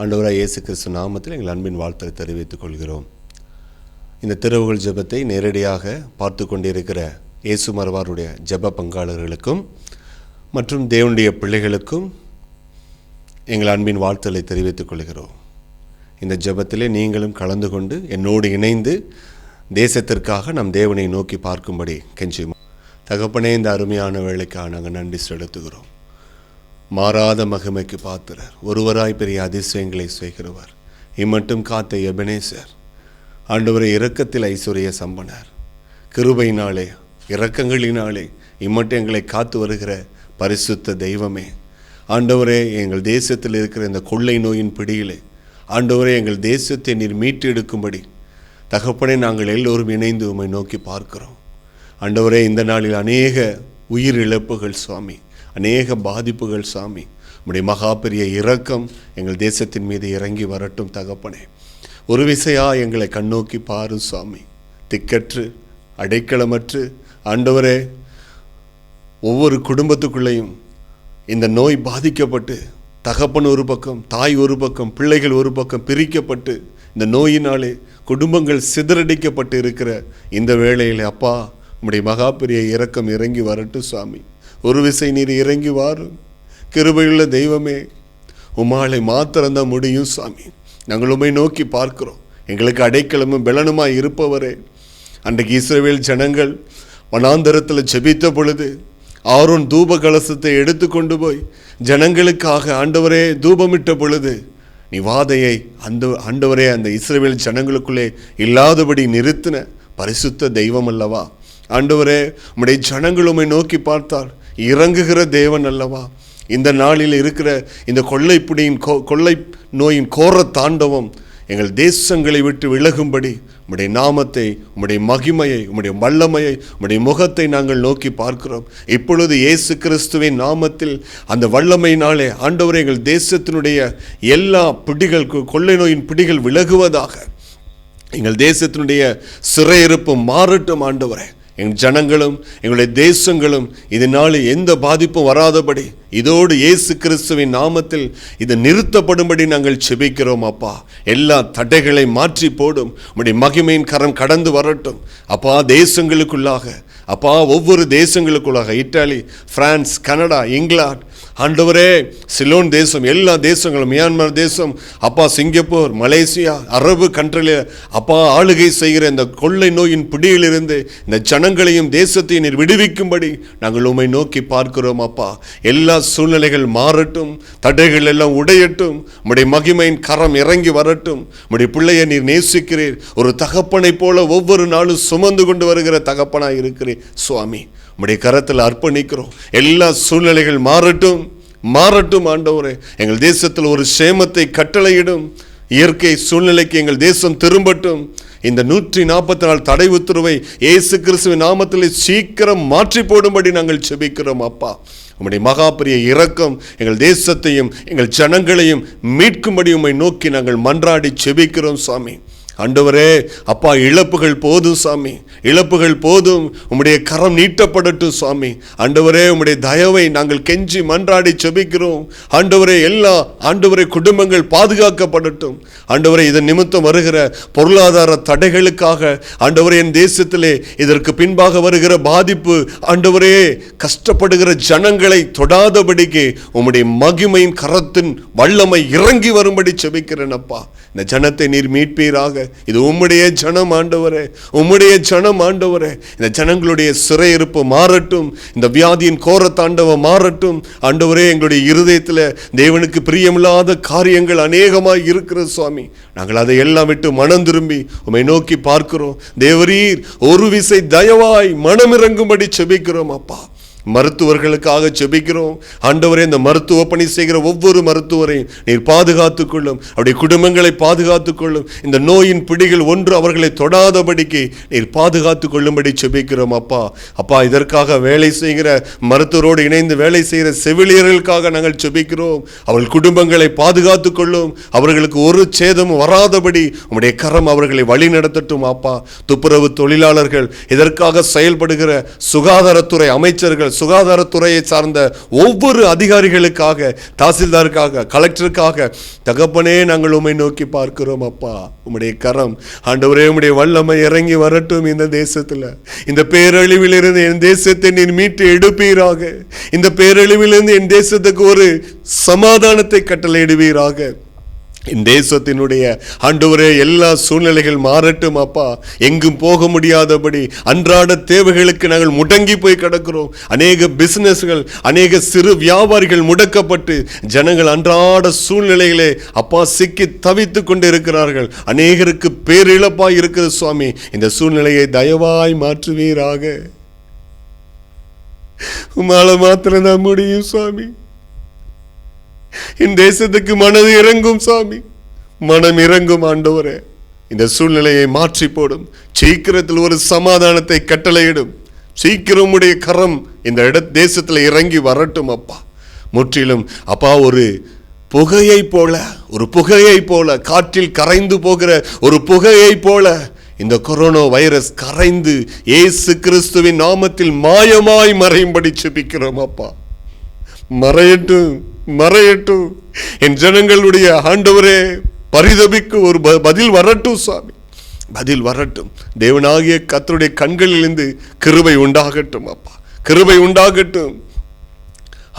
ஆண்டவராய் இயேசு கிறிஸ்து நாமத்தில் எங்கள் அன்பின் வாழ்த்தை தெரிவித்துக் கொள்கிறோம். இந்த திருவுகள் ஜெபத்தை நேரடியாக பார்த்து கொண்டிருக்கிற இயேசு மரவாருடைய ஜெப பங்காளர்களுக்கும் மற்றும் தேவனுடைய பிள்ளைகளுக்கும் எங்கள் அன்பின் வாழ்த்துக்களை தெரிவித்துக் கொள்கிறோம். இந்த ஜெபத்திலே நீங்களும் கலந்து கொண்டு என்னோடு இணைந்து தேசத்திற்காக நம் தேவனை நோக்கி பார்க்கும்படி கெஞ்சும். தகப்பனே, இந்த அருமையான வேளைக்காக நாங்கள் நன்றி செலுத்துகிறோம். மாறாத மகிமைக்கு பாத்திரர், ஒருவராய் பெரிய அதிசயங்களை செய்கிறவர், இம்மட்டும் காத்த எபனேசர், ஆண்டவரை இரக்கத்தில் ஐஸ்வர்ய சம்பனர், கிருபையினாலே இரக்கங்களினாலே இம்மட்டும் எங்களை காத்து வருகிற பரிசுத்த தெய்வமே, ஆண்டவரே, எங்கள் தேசத்தில் இருக்கிற இந்த கொள்ளை நோயின் பிடியிலே ஆண்டவரே எங்கள் தேசத்தை நீர் மீட்டு எடுக்கும்படி தகப்பனே நாங்கள் எல்லோரும் இணைந்து உம்மை நோக்கி பார்க்கிறோம். ஆண்டவரே, இந்த நாளில் அநேக உயிர் இழப்புகள் சுவாமி, அநேக பாதிப்புகள் சாமி, உம்முடைய மகா பெரிய இரக்கம் எங்கள் தேசத்தின் மீது இறங்கி வரட்டும் தகப்பனே. ஒரு விசையா எங்களை கண்ணோக்கி பாரும் சுவாமி. திக்கற்று அடைக்கலமற்று ஆண்டவரே ஒவ்வொரு குடும்பத்துக்குள்ளேயும் இந்த நோய் பாதிக்கப்பட்டு தகப்பன் ஒரு பக்கம், தாய் ஒரு பக்கம், பிள்ளைகள் ஒரு பக்கம் பிரிக்கப்பட்டு இந்த நோயினாலே குடும்பங்கள் சிதறடிக்கப்பட்டு இருக்கிற இந்த வேளையில் அப்பா உம்முடைய மகா பெரிய இரக்கம் இறங்கி வரட்டும் சுவாமி. ஒரு விசை நீர் இறங்கி வாரும். கிருபையுள்ள தெய்வமே, உம்மாலை மாத்திரம்தான் முடியும் சாமி. நாங்கள் உம்மை நோக்கி பார்க்கிறோம். எங்களுக்கு அடைக்கலமும் பெலனுமாய் இருப்பவரே, அன்றைக்கு இஸ்ரவேல் ஜனங்கள் வனாந்தரத்தில் ஜெபித்த பொழுது ஆரோன் தூப கலசத்தை எடுத்து கொண்டு போய் ஜனங்களுக்காக ஆண்டவரே தூபமிட்ட பொழுது நீ வாதையை ஆண்டவரே அந்த இஸ்ரவேல் ஜனங்களுக்குள்ளே இல்லாதபடி நிறுத்தின பரிசுத்த தெய்வம் அல்லவா ஆண்டவரே. உம்முடைய ஜனங்கள் உம்மை நோக்கி பார்த்தால் இறங்குகிற தேவன் அல்லவா. இந்த நாளில் இருக்கிற இந்த கொள்ளை நோயின் கோர தாண்டவம் எங்கள் தேசங்களை விட்டு விலகும்படி உம்முடைய நாமத்தை, உம்முடைய மகிமையை, உம்முடைய வல்லமையை, உம்முடைய முகத்தை நாங்கள் நோக்கி பார்க்கிறோம். இப்பொழுது இயேசு கிறிஸ்துவின் நாமத்தில் அந்த வல்லமையினாலே ஆண்டவரே எங்கள் தேசத்தினுடைய எல்லா பிடிகள், கொள்ளை நோயின் பிடிகள் விலகுவதாக. எங்கள் தேசத்தினுடைய சிறையிருப்பு மாறட்டும் ஆண்டவரே. எங்கள் ஜனங்களும் எங்களுடைய தேசங்களும் இதனால் எந்த பாதிப்பும் வராதபடி இதோடு இயேசு கிறிஸ்துவின் நாமத்தில் இது நிறுத்தப்படும்படி நாங்கள் செபிக்கிறோம் அப்பா. எல்லா தடைகளை மாற்றி போடும். உம்முடைய மகிமையின் கரம் கடந்து வரட்டும் அப்பா. தேசங்களுக்குள்ளாக அப்பா, ஒவ்வொரு தேசங்களுக்குள்ளாக, இத்தாலி, பிரான்ஸ், கனடா, இங்கிலாந்து, ஆண்டவரே சிலோன் தேசம், எல்லா தேசங்களும், மியான்மர் தேசம் அப்பா, சிங்கப்பூர், மலேசியா, அரபு கண்ட்ரியில் அப்பா ஆளுகை செய்கிற இந்த கொள்ளை நோயின் பிடியிலிருந்து இந்த ஜனங்களையும் தேசத்தையும் நீர் விடுவிக்கும்படி நாங்கள் உம்மை நோக்கி பார்க்கிறோம் அப்பா. எல்லா சூழ்நிலைகள் மாறட்டும், தடைகள் எல்லாம் உடையட்டும், உம்முடைய மகிமையின் கரம் இறங்கி வரட்டும். உம்முடைய பிள்ளையை நீர் நேசிக்கிறீர். ஒரு தகப்பனை போல ஒவ்வொரு நாளும் சுமந்து கொண்டு வருகிற தகப்பனாய் இருக்கிறீர் சுவாமி. உம்முடைய கரத்தில் அர்ப்பணிக்கிறோம். எல்லா சூழ்நிலைகள் மாறட்டும், மாறட்டும் ஆண்டவரே. எங்கள் தேசத்தில் ஒரு சேமத்தை கட்டளையிடும். இயற்கை சூழ்நிலைக்கு எங்கள் தேசம் திரும்பட்டும். இந்த 144 தடை உத்தரவை இயேசு கிறிஸ்துவின் நாமத்தில் சீக்கிரம் மாற்றி போடும்படி நாங்கள் செபிக்கிறோம் அப்பா. உம்முடைய மகா பெரிய இரக்கம் எங்கள் தேசத்தையும் எங்கள் ஜனங்களையும் மீட்கும்படி உம்மை நோக்கி நாங்கள் மன்றாடி செபிக்கிறோம் சாமி. ஆண்டவரே அப்பா, இழப்புகள் போதும் சாமி, இழப்புகள் போதும். உம்முடைய கரம் நீட்டப்படட்டும் சுவாமி. ஆண்டவரே, உம்முடைய தயவை நாங்கள் கெஞ்சி மன்றாடி செபிக்கிறோம் ஆண்டவரே. எல்லா ஆண்டவரே குடும்பங்கள் பாதுகாக்கப்படட்டும் ஆண்டவரே. இதன் நிமித்தம் வருகிற பொருளாதார தடைகளுக்காக ஆண்டவரே என் தேசத்திலே இதற்கு பின்பாக வருகிற பாதிப்பு ஆண்டவரே கஷ்டப்படுகிற ஜனங்களை தொடாதபடிக்கு உம்முடைய மகிமையின் கரத்தின் வல்லமை இறங்கி வரும்படி செபிக்கிறேன் அப்பா. இந்த ஜனத்தை நீர் மீட்பீராக. இது உம்முடைய ஜனம் ஆண்டவரே, உம்முடைய ஜனம் ஆண்டவரே. இந்த ஜனங்களுடைய சிறையிருப்பு மாறட்டும், இந்த வியாதியின் கோர தாண்டவம் மாறட்டும் ஆண்டவரே. எங்களுடைய இருதயத்தில் தேவனுக்கு பிரியமில்லாத காரியங்கள் அநேகமாய் இருக்கிற சுவாமி. நாங்கள் அதை எல்லாம் விட்டு மனம் திரும்பி உம்மை நோக்கி பார்க்கிறோம். தேவரீர் ஒரு விசை தயவாய் மனமிறங்கும்படி செபிக்கிறோம் அப்பா. மருத்துவர்களுக்காக செபிக்கிறோம் ஆண்டவரே. இந்த மருத்துவ பணி செய்கிற ஒவ்வொரு மருத்துவரையும் நீர் பாதுகாத்துக் கொள்ளும். அவருடைய குடும்பங்களை பாதுகாத்துக் கொள்ளும். இந்த நோயின் பிடிகள் ஒன்று அவர்களை தொடாதபடிக்கு நீர் பாதுகாத்துக் கொள்ளும்படி செபிக்கிறோம் அப்பா. அப்பா, இதற்காக வேலை செய்கிற மருத்துவரோடு இணைந்து வேலை செய்கிற செவிலியர்களுக்காக நாங்கள் செபிக்கிறோம். அவர்கள் குடும்பங்களை பாதுகாத்துக் கொள்ளும். அவர்களுக்கு ஒரு சேதமும் வராதபடி உம்முடைய கரம் அவர்களை வழி நடத்தட்டும் அப்பா. துப்புரவு தொழிலாளர்கள், இதற்காக செயல்படுகிற சுகாதாரத்துறை அமைச்சர்கள், சுகாதாரத்துறையை சார்ந்த ஒவ்வொரு அதிகாரிகளுக்காக, தாசில்தாருக்காக, கலெக்டருக்காக தகப்பனே நாங்கள் உம்மை நோக்கி பார்க்கிறோம். அப்பா, உம்முடைய கரம் ஆண்டவரே, உம்முடைய வல்லமை இறங்கி வரட்டும் இந்த தேசத்தில். இந்த பேரழிவிலிருந்து என் தேசத்தை நீர் மீட்டு எடுப்பீராக. இந்த பேரழிவிலிருந்து என் தேசத்துக்கு ஒரு சமாதானத்தை கட்டளையிடுவீராக. என் தேசத்தினுடைய ஆண்டவரே எல்லா சூழ்நிலைகள் மாறட்டும் அப்பா. எங்கும் போக முடியாதபடி அன்றாட தேவைகளுக்கு நாங்கள் முடங்கி போய் கிடக்கிறோம். அநேக பிசினஸ்கள், அநேக சிறு வியாபாரிகள் முடக்கப்பட்டு ஜனங்கள் அன்றாட சூழ்நிலைகளே அப்பா சிக்கி தவித்து கொண்டு இருக்கிறார்கள். அநேகருக்கு பேரிழப்பாய் இருக்கிறது சுவாமி. இந்த சூழ்நிலையை தயவாய் மாற்றுவீராக. உம்மால மாத்திரம்தான் முடியும் சுவாமி. என் தேசத்துக்கு மனது இறங்கும் சாமி, மனம் இறங்கும் ஆண்டவரே. இந்த சூழ்நிலையை மாற்றி போடும். சீக்கிரத்தில் ஒரு சமாதானத்தை கட்டளையிடும். சீக்கிரம் உடைய கரம் இந்த தேசத்தில் இறங்கி வரட்டும் அப்பா. முற்றிலும் அப்பா ஒரு புகையை போல காற்றில் கரைந்து போகிற ஒரு புகையை போல இந்த கொரோனா வைரஸ் கரைந்து இயேசு கிறிஸ்துவின் நாமத்தில் மாயமாய் மறையும்படி செபிக்கிறோம் அப்பா. மறையட்டும் என் ஜனங்களுடைய ஆண்டவரே பரிதபிக்கு ஒரு பதில் வரட்டும் சுவாமி. பதில் வரட்டும். தேவனாகிய கர்த்தருடைய கண்களிலிருந்து கிருபை உண்டாகட்டும் அப்பா. கிருபை உண்டாகட்டும்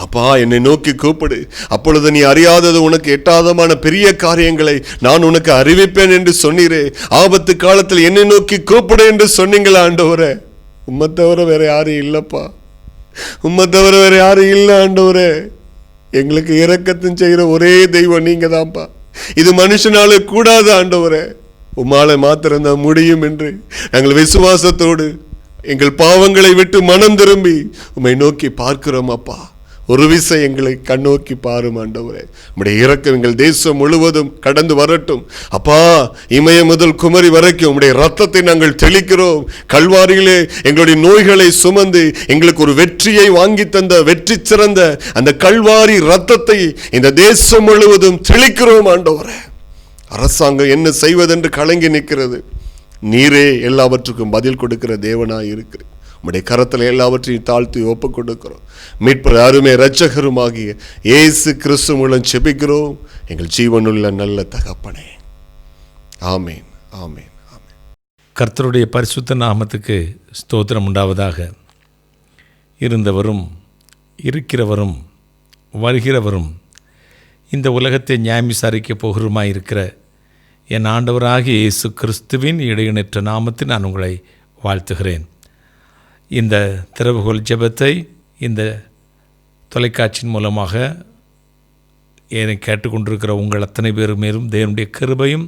அப்பா. என்னை நோக்கி கூப்பிடு, அப்பொழுது நீ அறியாதது உனக்கு எட்டாதமான பெரிய காரியங்களை நான் உனக்கு அறிவிப்பேன் என்று சொன்னீரே. ஆபத்து காலத்தில் என்னை நோக்கி கூப்பிடு என்று சொன்னீங்களா ஆண்டவரே. உம்மை தவிர வேற யாரும் இல்லப்பா. உம்மை தவிர வேற யாரும் இல்லை ஆண்டவரே. எங்களுக்கு இரக்கத்தின் செய்கிற ஒரே தெய்வம் நீங்க தான்ப்பா. இது மனுஷனால கூடாது ஆண்டவரே. உம்மால மாத்திரம்தான் முடியும் என்று நாங்கள் விசுவாசத்தோடு எங்கள் பாவங்களை விட்டு மனம் திரும்பி உம்மை நோக்கி பார்க்கிறோம் அப்பா. ஒரு விசை எங்களை கண்ணோக்கி பாரும் ஆண்டவரே. உம்முடைய இரக்கம் எங்கள் தேசம் முழுவதும் கடந்து வரட்டும் அப்பா. இமய முதல் குமரி வரைக்கும் உம்முடைய ரத்தத்தை நாங்கள் தெளிக்கிறோம். கல்வாரியிலே எங்களுடைய நோய்களை சுமந்து எங்களுக்கு ஒரு வெற்றியை வாங்கி தந்த வெற்றி சிறந்த அந்த கல்வாரி ரத்தத்தை இந்த தேசம் முழுவதும் தெளிக்கிறோம் ஆண்டவரே. அரசாங்கம் என்ன செய்வதென்று கலங்கி நிற்கிறது. நீரே எல்லாவற்றுக்கும் பதில் கொடுக்கிற தேவனாய் இருக்கிற உம்முடைய கரத்தில் எல்லாவற்றையும் தாழ்த்தி ஒப்புக் கொடுக்கிறோம். மீட்பர் அருமை இரட்சகருமாகிய இயேசு கிறிஸ்து மூலம் செபிக்கிறோம் எங்கள் ஜீவனுள்ள நல்ல தகப்பனே. ஆமேன், ஆமேன், ஆமேன். கர்த்தருடைய பரிசுத்த நாமத்துக்கு ஸ்தோத்திரம் உண்டாவதாக. இருந்தவரும் இருக்கிறவரும் வருகிறவரும் இந்த உலகத்தை நியாயம் விசாரிக்கப் போகிறவருமாயிருக்கிற என் ஆண்டவராகிய இயேசு கிறிஸ்துவின் இடையற்ற நாமத்தில் நான் உங்களை வாழ்த்துகிறேன். இந்த திறவுகோல் ஜெபத்தை இந்த தொலைக்காட்சியின் மூலமாக என்னை கேட்டுக்கொண்டிருக்கிற உங்கள் அத்தனை பேர் மேலும் தேவனுடைய கிருபையும்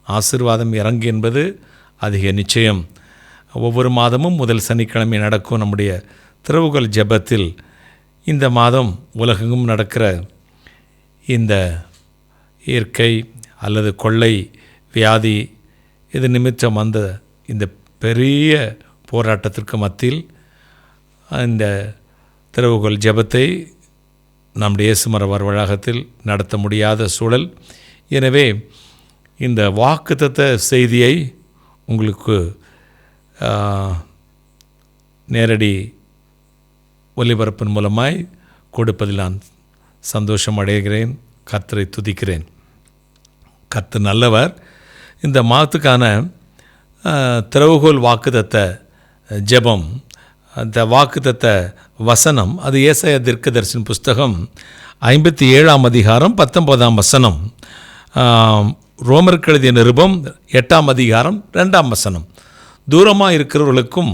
ஆசீர்வாதம் இறங்கு என்பது அதிக நிச்சயம். ஒவ்வொரு மாதமும் முதல் சனிக்கிழமை நடக்கும் நம்முடைய திறவுகோல் ஜெபத்தில் இந்த மாதம் உலகெங்கும் நடக்கிற இந்த இயற்கை அல்லது கொள்ளை வியாதி இது நிமித்தம் வந்த இந்த பெரிய போராட்டத்திற்கு மத்தியில் இந்த திறவுகோல் ஜெபத்தை நம்முடைய இயேசுமரவார் வளாகத்தில் நடத்த முடியாத சூழல். எனவே இந்த வாக்குத்தத்த செய்தியை உங்களுக்கு நேரடி ஒலிபரப்பின் மூலமாய் கொடுப்பதில் நான் சந்தோஷம் அடைகிறேன். கர்த்தரை துதிக்கிறேன். கர்த்தர் நல்லவர். இந்த மாதத்துக்கான திறவுகோல் வாக்குத்தத்த ஜெபம், அந்த வாக்குத்தத்த வசனம் அது ஏசாயா தீர்க்கதரிசியின் புஸ்தகம் 57ஆம் அதிகாரம் 19ஆம் வசனம், ரோமருக்கு எழுதிய நிருபம் 8ஆம் அதிகாரம் 2ஆம் வசனம். தூரமாக இருக்கிறவர்களுக்கும்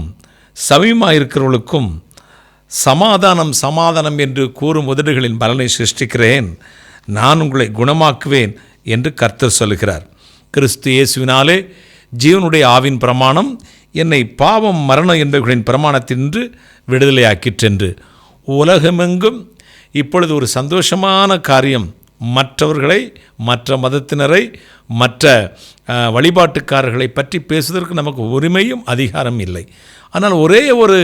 சமீபமாக இருக்கிறவர்களுக்கும் சமாதானம் சமாதானம் என்று கூறும் உதடுகளின் பலனை சிருஷ்டிக்கிறேன், நான் உங்களை குணமாக்குவேன் என்று கர்த்தர் சொல்கிறார். கிறிஸ்து இயேசுவினாலே ஜீவனுடைய ஆவின் பிரமாணம் என்னை பாவம் மரணம் என்பவர்களின் பிரமாணத்தின்று விடுதலையாக்கிற்றென்று. உலகமெங்கும் இப்பொழுது ஒரு சந்தோஷமான காரியம். மற்றவர்களை, மற்ற மதத்தினரை, மற்ற வழிபாட்டுக்காரர்களை பற்றி பேசுவதற்கு நமக்கு உரிமையும் அதிகாரம் இல்லை. ஆனால் ஒரே ஒரு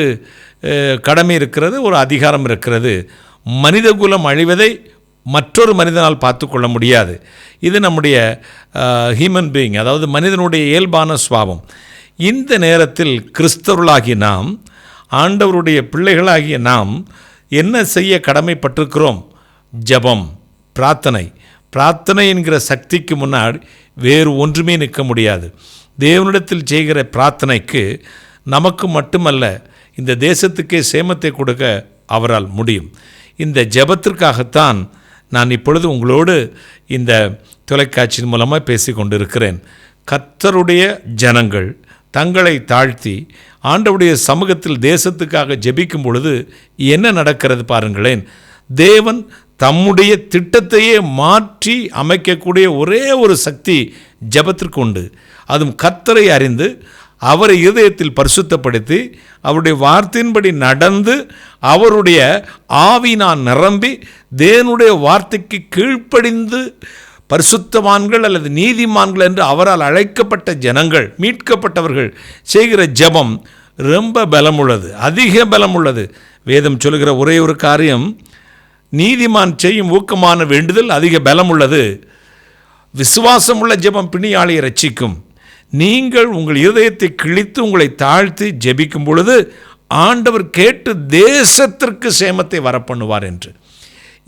கடமை இருக்கிறது, ஒரு அதிகாரம் இருக்கிறது. மனித குலம் அழிவதை மற்றொரு மனிதனால் பார்த்து கொள்ள முடியாது. இது நம்முடைய ஹியூமன் பீயிங், அதாவது மனிதனுடைய இயல்பான சுபாவம். இந்த நேரத்தில் கிறிஸ்தவர்களாகி நாம் ஆண்டவருடைய பிள்ளைகளாகிய நாம் என்ன செய்ய கடமைப்பட்டிருக்கிறோம்? ஜெபம், பிரார்த்தனை. பிரார்த்தனை என்கிற சக்திக்கு முன்னாடி வேறு ஒன்றுமே நிற்க முடியாது. தேவனிடத்தில் செய்கிற பிரார்த்தனைக்கு நமக்கு மட்டுமல்ல, இந்த தேசத்துக்கே சேமத்தை கொடுக்க அவரால் முடியும். இந்த ஜெபத்திற்காகத்தான் நான் இப்பொழுது உங்களோடு இந்த தொலைக்காட்சியின் மூலமாக பேசி கொண்டிருக்கிறேன். கர்த்தருடைய ஜனங்கள் தங்களை தாழ்த்தி ஆண்டவருடைய சமூகத்தில் தேசத்துக்காக ஜெபிக்கும் பொழுது என்ன நடக்கிறது பாருங்களேன். தேவன் தம்முடைய திட்டத்தையே மாற்றி அமைக்கக்கூடிய ஒரே ஒரு சக்தி ஜெபத்திற்கு உண்டு. அதுவும் கர்த்தரை அறிந்து அவரை இதயத்தில் பரிசுத்தப்படுத்தி அவருடைய வார்த்தையின்படி நடந்து அவருடைய ஆவியினால் நிரம்பி தேவனுடைய வார்த்தைக்கு கீழ்ப்படிந்து பரிசுத்தவான்கள் அல்லது நீதிமான்கள் என்று அவரால் அழைக்கப்பட்ட ஜனங்கள், மீட்கப்பட்டவர்கள் செய்கிற ஜெபம் ரொம்ப பலமுள்ளது, அதிக பலமுள்ளது. வேதம் சொல்கிற ஒரே ஒரு காரியம், நீதிமான் செய்யும் ஊக்கமான வேண்டுதல் அதிக பலமுள்ளது. விசுவாசமுள்ள ஜெபம் பிணியாளியை ரட்சிக்கும். நீங்கள் உங்கள் இருதயத்தை கிழித்து உங்களை தாழ்த்தி ஜெபிக்கும் பொழுது ஆண்டவர் கேட்டு தேசத்திற்கு சேமத்தை வரப்பண்ணுவார் என்று.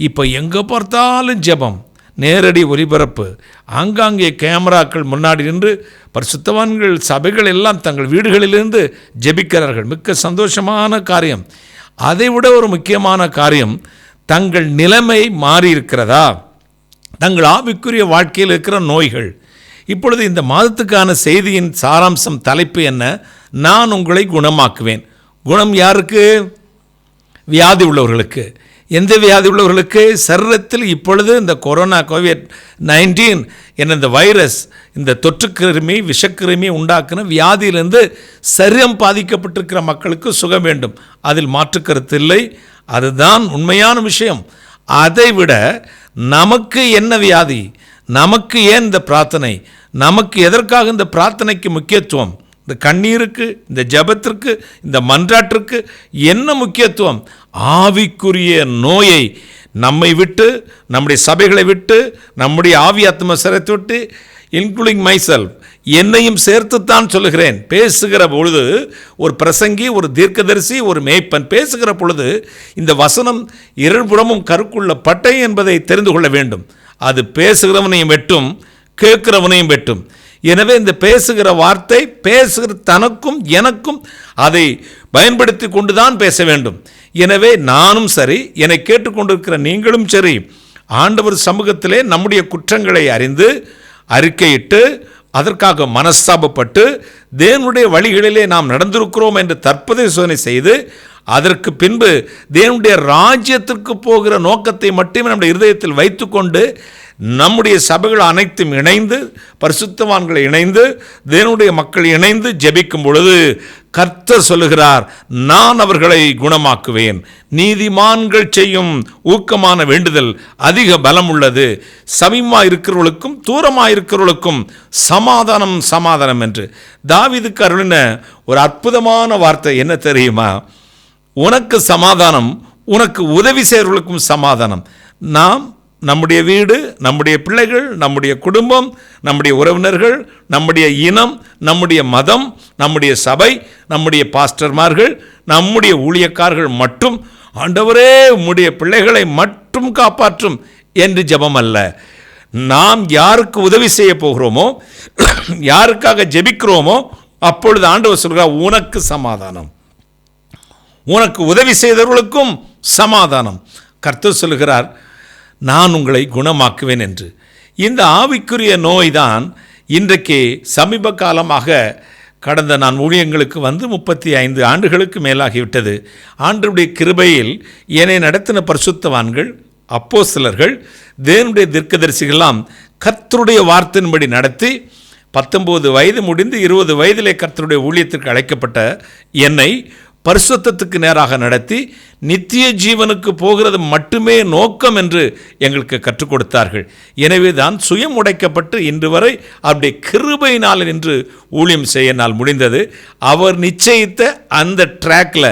இப்போ எங்கே பார்த்தாலும் ஜெபம், நேரடி ஒலிபரப்பு, ஆங்காங்கே கேமராக்கள் முன்னாடி நின்று பரிசுத்தவான்கள் சபைகள் எல்லாம் தங்கள் வீடுகளிலிருந்து ஜெபிக்கிறார்கள். மிக்க சந்தோஷமான காரியம். அதைவிட ஒரு முக்கியமான காரியம், தங்கள் நிலைமை மாறியிருக்கிறதா? தங்கள் ஆவிக்குரிய வாழ்க்கையில் இருக்கிற நோய்கள். இப்பொழுது இந்த மாதத்துக்கான செய்தியின் சாராம்சம், தலைப்பு என்ன? நான் உங்களை குணமாக்குவேன். குணம் யாருக்கு? வியாதி உள்ளவர்களுக்கு. எந்த வியாதி உள்ளவர்களுக்கு? சரீரத்தில் இப்பொழுது இந்த கொரோனா COVID-19 என்ற இந்த வைரஸ், இந்த தொற்றுக்கிருமி, விஷக்கிருமி உண்டாக்குன வியாதியிலிருந்து சரீரம் பாதிக்கப்பட்டிருக்கிற மக்களுக்கு சுகம் வேண்டும். அதில் மாற்று கருத்து இல்லை. அதுதான் உண்மையான விஷயம். அதைவிட நமக்கு என்ன வியாதி? நமக்கு ஏன் இந்த பிரார்த்தனை? நமக்கு எதற்காக இந்த பிரார்த்தனைக்கு முக்கியத்துவம்? இந்த கண்ணீருக்கு, இந்த ஜெபத்திற்கு, இந்த மன்றாட்டிற்கு என்ன முக்கியத்துவம்? ஆவிக்குரிய நோயை நம்மை விட்டு, நம்முடைய சபைகளை விட்டு, நம்முடைய ஆவி ஆத்ம சரத்தை விட்டு, இன்க்ளூடிங் மைசெல்ஃப், என்னையும் சேர்த்துத்தான் சொல்லுகிறேன். பேசுகிற பொழுது ஒரு பிரசங்கி, ஒரு தீர்க்கதரிசி, ஒரு மேய்ப்பன் பேசுகிற பொழுது இந்த வசனம் இருபுறமும் கருக்குள்ள பட்டை என்பதை தெரிந்து கொள்ள வேண்டும். அது பேசுகிறவனையும் வெட்டும், கேட்கிறவனையும் வெட்டும். எனவே இந்த பேசுகிற வார்த்தை பேசுகிற தனக்கும் எனக்கும் அதை பயன்படுத்தி கொண்டுதான் பேச வேண்டும். எனவே நானும் சரி, என்னை கேட்டுக்கொண்டிருக்கிற நீங்களும் சரி, ஆண்டவர் சமூகத்திலே நம்முடைய குற்றங்களை அறிந்து அறிக்கையிட்டு அதற்காக மனஸ்தாபப்பட்டு தேவனுடைய வழிகளிலே நாம் நடந்திருக்கிறோம் என்று தற்பரிசோதனை செய்து அதற்கு பின்பு தேவனுடைய ராஜ்யத்திற்கு போகிற நோக்கத்தை மட்டுமே நம்முடைய இருதயத்தில் வைத்துக்கொண்டு நம்முடைய சபைகள் அனைத்தும் இணைந்து, பரிசுத்தவான்களை இணைந்து, தேவனுடைய மக்கள் இணைந்து ஜெபிக்கும் பொழுது கர்த்தர் சொல்லுகிறார், நான் அவர்களை குணமாக்குவேன். நீதிமான்கள் செய்யும் ஊக்கமான வேண்டுதல் அதிக பலம் உள்ளது. சமீபமாக இருக்கிறவர்களுக்கும் தூரமாக இருக்கிறவர்களுக்கும் சமாதானம் சமாதானம் என்று தாவீதுக்கு அருளின ஒரு அற்புதமான வார்த்தை என்ன தெரியுமா? உனக்கு சமாதானம், உனக்கு உதவி செய்கிறவர்களுக்கும் சமாதானம். நாம், நம்முடைய வீடு, நம்முடைய பிள்ளைகள், நம்முடைய குடும்பம், நம்முடைய உறவினர்கள், நம்முடைய இனம், நம்முடைய மதம், நம்முடைய சபை, நம்முடைய பாஸ்டர்மார்கள், நம்முடைய ஊழியக்காரர்கள் மட்டும் ஆண்டவரே உம்முடைய பிள்ளைகளை மட்டும் காப்பாற்றும் என்று ஜெபம் அல்ல. நாம் யாருக்கு உதவி செய்ய போகிறோமோ, யாருக்காக ஜெபிக்கிறோமோ, அப்பொழுது ஆண்டவர் சொல்கிறார், உனக்கு சமாதானம், உனக்கு உதவி செய்தவர்களுக்கும் சமாதானம். கர்த்தர் சொல்கிறார், நான் உங்களை குணமாக்குவேன் என்று. இந்த ஆவிக்குரிய நோய் தான் இன்றைக்கு சமீப காலமாக கடந்த நான் ஊழியங்களுக்கு வந்து 35 ஆண்டுகளுக்கு மேலாகிவிட்டது. ஆண்டவருடைய கிருபையில் என்னை நடத்தின பரிசுத்தவான்கள், அப்போஸ்தலர்கள், தேவனுடைய தீர்க்கதரிசிகளெல்லாம் கர்த்தருடைய வார்த்தையின்படி நடத்தி 19 வயது முடிந்து 20 வயதிலே கர்த்தருடைய ஊழியத்திற்கு அழைக்கப்பட்ட என்னை பரிசுத்தத்துக்கு நேராக நடத்தி நித்திய ஜீவனுக்கு போகிறது மட்டுமே நோக்கம் என்று எங்களுக்கு கற்றுக் கொடுத்தார்கள். எனவே தான் சுயம் உடைக்கப்பட்டு இன்று வரை அவருடைய கிருபையினால் நின்று ஊழியம் செய்ய என்னால் முடிந்தது. அவர் நிச்சயித்த அந்த ட்ராக்கில்,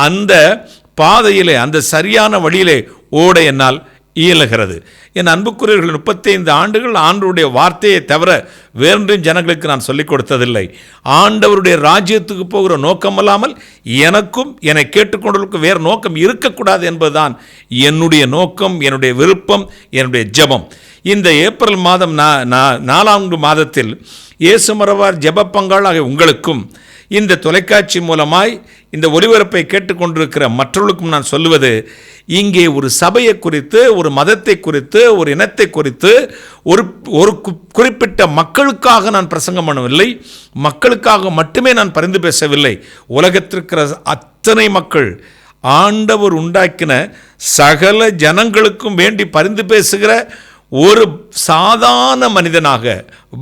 அந்த பாதையிலே, அந்த சரியான வழியிலே ஓட என்னால் இயலுகிறது. என் அன்புக்குரியவர்கள், 35 ஆண்டுகள் ஆண்டவருடைய வார்த்தையை தவிர வேறொன்றையும் ஜனங்களுக்கு நான் சொல்லிக் கொடுத்ததில்லை. ஆண்டவருடைய ராஜ்யத்துக்கு போகிற நோக்கமல்லாமல் எனக்கும் என்னை கேட்டுக்கொண்டவர்களுக்கு வேறு நோக்கம் இருக்கக்கூடாது என்பதுதான் என்னுடைய நோக்கம், என்னுடைய விருப்பம், என்னுடைய ஜெபம். இந்த ஏப்ரல் மாதம் 4 மாதத்தில் இயேசு மரவார் ஜெப பங்காளாக உங்களுக்கும் இந்த தொலைக்காட்சி மூலமாய் இந்த ஒலிபரப்பை கேட்டுக்கொண்டிருக்கிற மற்றவர்களுக்கும் நான் சொல்லுவது, இங்கே ஒரு சபையை குறித்து, ஒரு மதத்தை குறித்து, ஒரு இனத்தை குறித்து, ஒரு குறிப்பிட்ட மக்களுக்காக நான் பிரசங்கம் பண்ணவில்லை. மக்களுக்காக மட்டுமே நான் பரிந்து பேசவில்லை. உலகத்திற்கிற அத்தனை மக்கள், ஆண்டவர் உண்டாக்கின சகல ஜனங்களுக்கும் வேண்டி பரிந்து பேசுகிற ஒரு சாதாரண மனிதனாக,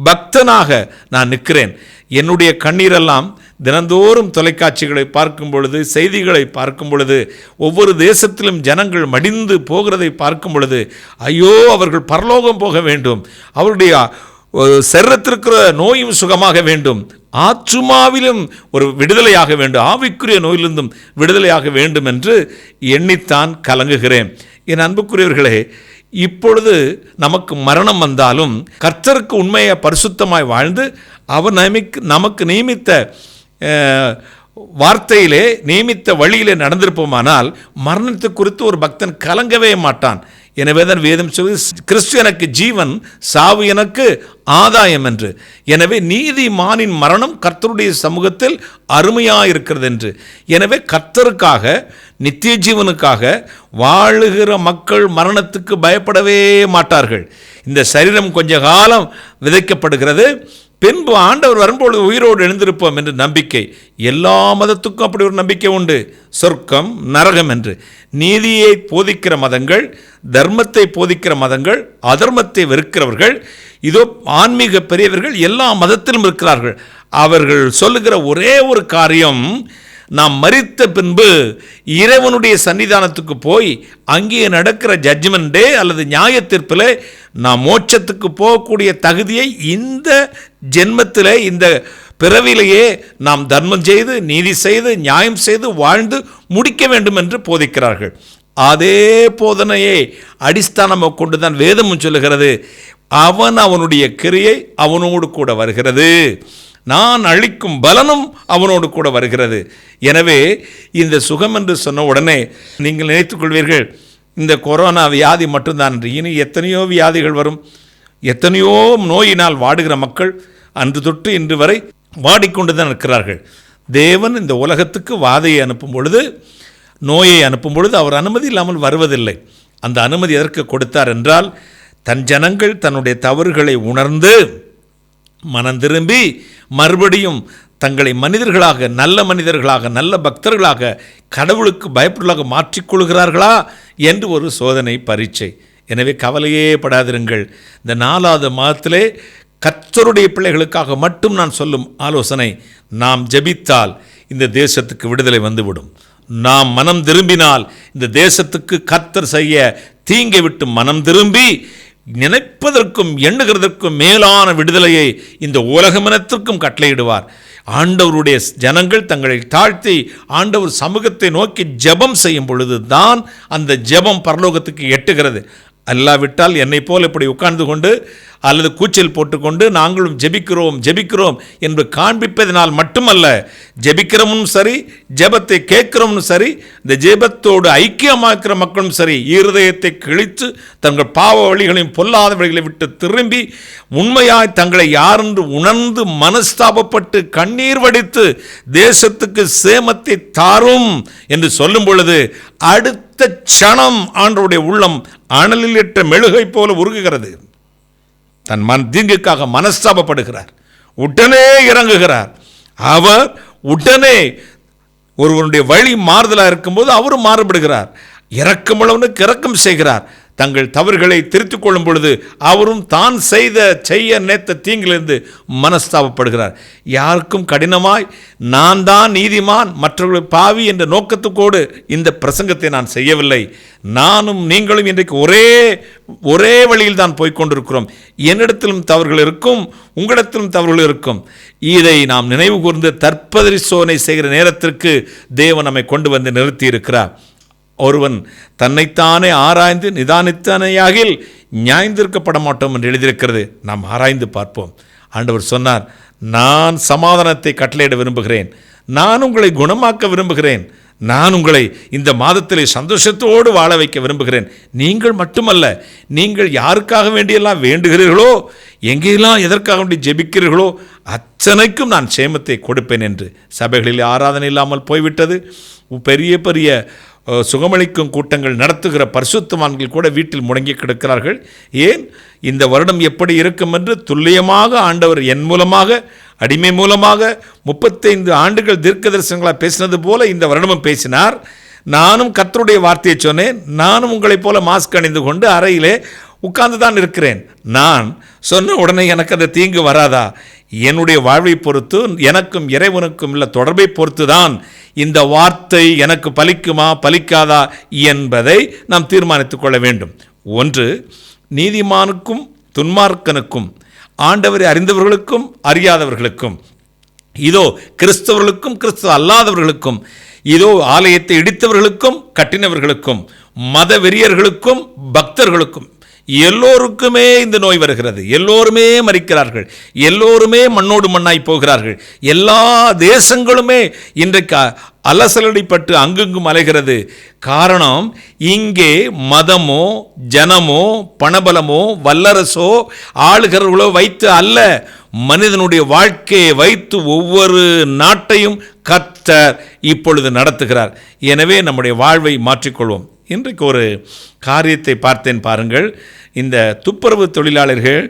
பக்தனாக நான் நிற்கிறேன். என்னுடைய கண்ணீரெல்லாம் தினந்தோறும் தொலைக்காட்சிகளை பார்க்கும் பொழுது, செய்திகளை பார்க்கும் பொழுது, ஒவ்வொரு தேசத்திலும் ஜனங்கள் மடிந்து போகிறதை பார்க்கும் பொழுது, ஐயோ அவர்கள் பரலோகம் போக வேண்டும், அவருடைய சரீரத்திற்கிற நோயும் சுகமாக வேண்டும், ஆத்துமாவிலும் ஒரு விடுதலையாக வேண்டும், ஆவிக்குரிய நோயிலிருந்தும் விடுதலையாக வேண்டும் என்று எண்ணித்தான் கலங்குகிறேன். என் அன்புக்குரியவர்களே, இப்பொழுது நமக்கு மரணம் வந்தாலும் கர்த்தருக்கு உண்மையை பரிசுத்தமாய் வாழ்ந்து அவர் நமக்கு நியமித்த வார்த்தையிலே நியமித்த வழியிலே நடந்திருப்போமானால் மரணத்தை குறித்து ஒரு பக்தன் கலங்கவே மாட்டான். எனவே தான் வேதம் சொல்லி, கிறிஸ்து எனக்கு ஜீவன், சாவு எனக்கு ஆதாயம் என்று. எனவே நீதிமானின் மரணம் கர்த்தருடைய சமூகத்தில் அருமையாயிருக்கிறது என்று. எனவே கர்த்தருக்காக, நித்திய ஜீவனுக்காக வாழுகிற மக்கள் மரணத்துக்கு பயப்படவே மாட்டார்கள். இந்த சரீரம் கொஞ்ச காலம் விதைக்கப்படுகிறது, பின்பு ஆண்டவர் வரும்பொழுது உயிரோடு எழுந்திருப்போம் என்று நம்பிக்கை. எல்லா மதத்துக்கும் அப்படி ஒரு நம்பிக்கை உண்டு, சொர்க்கம் நரகம் என்று. நீதியை போதிக்கிற மதங்கள், தர்மத்தை போதிக்கிற மதங்கள், அதர்மத்தை வெறுக்கிறவர்கள், இதோ ஆன்மீக பெரியவர்கள் எல்லா மதத்திலும் இருக்கிறார்கள். அவர்கள் சொல்லுகிற ஒரே ஒரு காரியம், நாம் மரித்த பின்பு இறைவனுடைய சன்னிதானத்துக்கு போய் அங்கே நடக்கிற ஜட்ஜ்மெண்ட் டே அல்லது நியாய தீர்ப்பில் நாம் மோட்சத்துக்கு போகக்கூடிய தகுதியை இந்த ஜென்மத்திலே, இந்த பிறவிலேயே நாம் தர்மம் செய்து, நீதி செய்து, நியாயம் செய்து வாழ்ந்து முடிக்க வேண்டும் என்று போதிக்கிறார்கள். அதே போதனையை அடிஸ்தானமாக கொண்டுதான் வேதமும் சொல்லுகிறது, அவனுடைய கிரியை அவனோடு கூட வருகிறது, நான் அளிக்கும் பலனும் அவனோடு கூட வருகிறது. எனவே இந்த சுகம் என்று சொன்ன உடனே நீங்கள் நினைத்துக் கொள்வீர்கள், இந்த கொரோனா வியாதி மட்டும்தான் என்று. இனி எத்தனையோ வியாதிகள் வரும், எத்தனையோ நோயினால் வாடுகிற மக்கள் அன்று தொட்டு இன்று வரை வாடிக்கொண்டு தான் இருக்கிறார்கள். தேவன் இந்த உலகத்துக்கு வாதையை அனுப்பும் பொழுது, நோயை அனுப்பும் பொழுது அவர் அனுமதி இல்லாமல் வருவதில்லை. அந்த அனுமதி எதற்கு கொடுத்தார் என்றால், தன் ஜனங்கள் தன்னுடைய தவறுகளை உணர்ந்து மனம் திரும்பி மறுபடியும் தங்களை மனிதர்களாக, நல்ல மனிதர்களாக, நல்ல பக்தர்களாக, கடவுளுக்கு பயப்படுவதாக மாற்றிக்கொள்கிறார்களா என்று ஒரு சோதனை பரீட்சை. எனவே கவலையே படாதிருங்கள். இந்த 4வது மாதத்திலே கர்த்தருடைய பிள்ளைகளுக்காக மட்டும் நான் சொல்லும் ஆலோசனை, நாம் ஜெபித்தால் இந்த தேசத்துக்கு விடுதலை வந்துவிடும். நாம் மனம் திரும்பினால் இந்த தேசத்துக்கு கர்த்தர் செய்ய தீங்கை விட்டு மனம் திரும்பி நினைப்பதற்கும் எண்ணுகிறதற்கும் மேலான விடுதலையை இந்த உலகமனத்திற்கும் கட்டளையிடுவார். ஆண்டவருடைய ஜனங்கள் தங்களை தாழ்த்தி ஆண்டவர் சமூகத்தை நோக்கி ஜெபம் செய்யும் பொழுது தான் அந்த ஜெபம் பரலோகத்துக்கு எட்டுகிறது. அல்லாவிட்டால் என்னை போல் இப்படி உட்கார்ந்து கொண்டு அல்லது கூச்சல் போட்டுக்கொண்டு நாங்களும் ஜெபிக்கிறோம் ஜெபிக்கிறோம் என்று காண்பிப்பதனால் மட்டுமல்ல, ஜெபிக்கிறவனும் சரி, ஜெபத்தை கேட்கிறவனும் சரி, இந்த ஜெபத்தோடு ஐக்கியமாக்கிற மக்களும் சரி, இருதயத்தை கிழித்து தங்கள் பாவ வழிகளையும் பொல்லாத வழிகளை விட்டு திரும்பி உண்மையாய் தங்களை யாரென்று உணர்ந்து மனஸ்தாபப்பட்டு கண்ணீர் வடித்து தேசத்துக்கு சேமத்தை தாரும் என்று சொல்லும் பொழுது அடுத்த க்ஷணம் ஆண்டவருடைய உள்ளம் அனலில் இட்ட மெழுகை போல உருகுகிறது. தன் தீங்குக்காக மனஸ்தாபப்படுகிறார், உடனே இறங்குகிறார். அவர் உடனே ஒருவனுடைய வழி மாறுதலாக இருக்கும்போது அவரும் மாறுபடுகிறார். இறக்கமுள்ளவனுக்கு இரக்கம் செய்கிறார். தங்கள் தவறுகளை திருத்திக் கொள்ளும் பொழுது அவரும் தான் செய்ய நேர்த்த தீங்கிலிருந்து மனஸ்தாபப்படுகிறார். யாருக்கும் கடினமாய் நான் தான் நீதிமான், மற்றவர்கள் பாவி என்ற நோக்கத்துக்கோடு இந்த பிரசங்கத்தை நான் செய்யவில்லை. நானும் நீங்களும் இன்றைக்கு ஒரே வழியில் தான் போய்கொண்டிருக்கிறோம். என்னிடத்திலும் தவறுகள் இருக்கும், உங்களிடத்திலும் தவறுகள் இருக்கும். இதை நாம் நினைவு கூர்ந்து தற்பரிசோதனை செய்கிற நேரத்திற்கு தேவன் நம்மை கொண்டு வந்து நிறுத்தி இருக்கிறார். ஒருவன் தன்னைத்தானே ஆராய்ந்து நிதானித்தானேயாகில் நியாயந்திருக்கப்பட மாட்டோம் என்று எழுதியிருக்கிறது. நாம் ஆராய்ந்து பார்ப்போம். ஆண்டவர் சொன்னார், நான் சமாதானத்தை கட்டளையிட விரும்புகிறேன், நான் உங்களை குணமாக்க விரும்புகிறேன், நான் உங்களை இந்த மாதத்திலே சந்தோஷத்தோடு வாழ வைக்க விரும்புகிறேன். நீங்கள் மட்டுமல்ல, நீங்கள் யாருக்காக வேண்டியெல்லாம் வேண்டுகிறீர்களோ, எங்கெல்லாம் எதற்காக வேண்டி ஜெபிக்கிறீர்களோ அத்தனைக்கும் நான் சேமத்தை கொடுப்பேன் என்று. சபைகளில் ஆராதனை இல்லாமல் போய்விட்டது. பெரிய பெரிய சுகமளிக்கும் கூட்டங்கள் நடத்துகிற பரிசுத்தவான்கள் கூட வீட்டில் முடங்கி கிடக்கிறார்கள். ஏன்? இந்த வருடம் எப்படி இருக்கும் என்று துல்லியமாக ஆண்டவர் என் மூலமாக, அடிமை மூலமாக 35 ஆண்டுகள் தீர்க்க தரிசனங்களாக பேசினது போல இந்த வருடமும் பேசினார். நானும் கர்த்தருடைய வார்த்தையை சொன்னேன். நானும் உங்களைப் போல மாஸ்க் அணிந்து கொண்டு அறையிலே உட்கார்ந்து தான் இருக்கிறேன். நான் சொன்ன உடனே எனக்கு அந்த தீங்கு வராதா? என்னுடைய வாழ்வை பொறுத்து, எனக்கும் இறைவனுக்கும் உள்ள தொடர்பை பொறுத்து தான் இந்த வார்த்தை எனக்கு பலிக்குமா பலிக்காதா என்பதை நாம் தீர்மானித்துக் கொள்ள வேண்டும். ஒன்று, நீதிமானுக்கும் துன்மார்க்கனுக்கும், ஆண்டவரை அறிந்தவர்களுக்கும் அறியாதவர்களுக்கும், இதோ கிறிஸ்தவர்களுக்கும் கிறிஸ்தவ அல்லாதவர்களுக்கும், இதோ ஆலயத்தை இடித்தவர்களுக்கும் கட்டினவர்களுக்கும், மத வெறியர்களுக்கும் பக்தர்களுக்கும், எல்லோருக்குமே இந்த நோய் வருகிறது. எல்லோருமே மரிக்கிறார்கள். எல்லோருமே மண்ணோடு மண்ணாய் போகிறார்கள். எல்லா தேசங்களுமே இன்றைக்கு அலசலடிப்பட்டு அங்குங்கும் அலைகிறது. காரணம், இங்கே மதமோ ஜனமோ பணபலமோ வல்லரசோ ஆளுகிறவர்களோ வைத்து அல்ல, மனிதனுடைய வாழ்க்கையை வைத்து ஒவ்வொரு நாட்டையும் கர்த்தர் இப்பொழுது நடத்துகிறார். எனவே நம்முடைய வாழ்வை மாற்றிக்கொள்வோம். இன்றைக்கு ஒரு காரியத்தை பார்த்தேன் பாருங்கள். இந்த துப்புரவு தொழிலாளர்கள்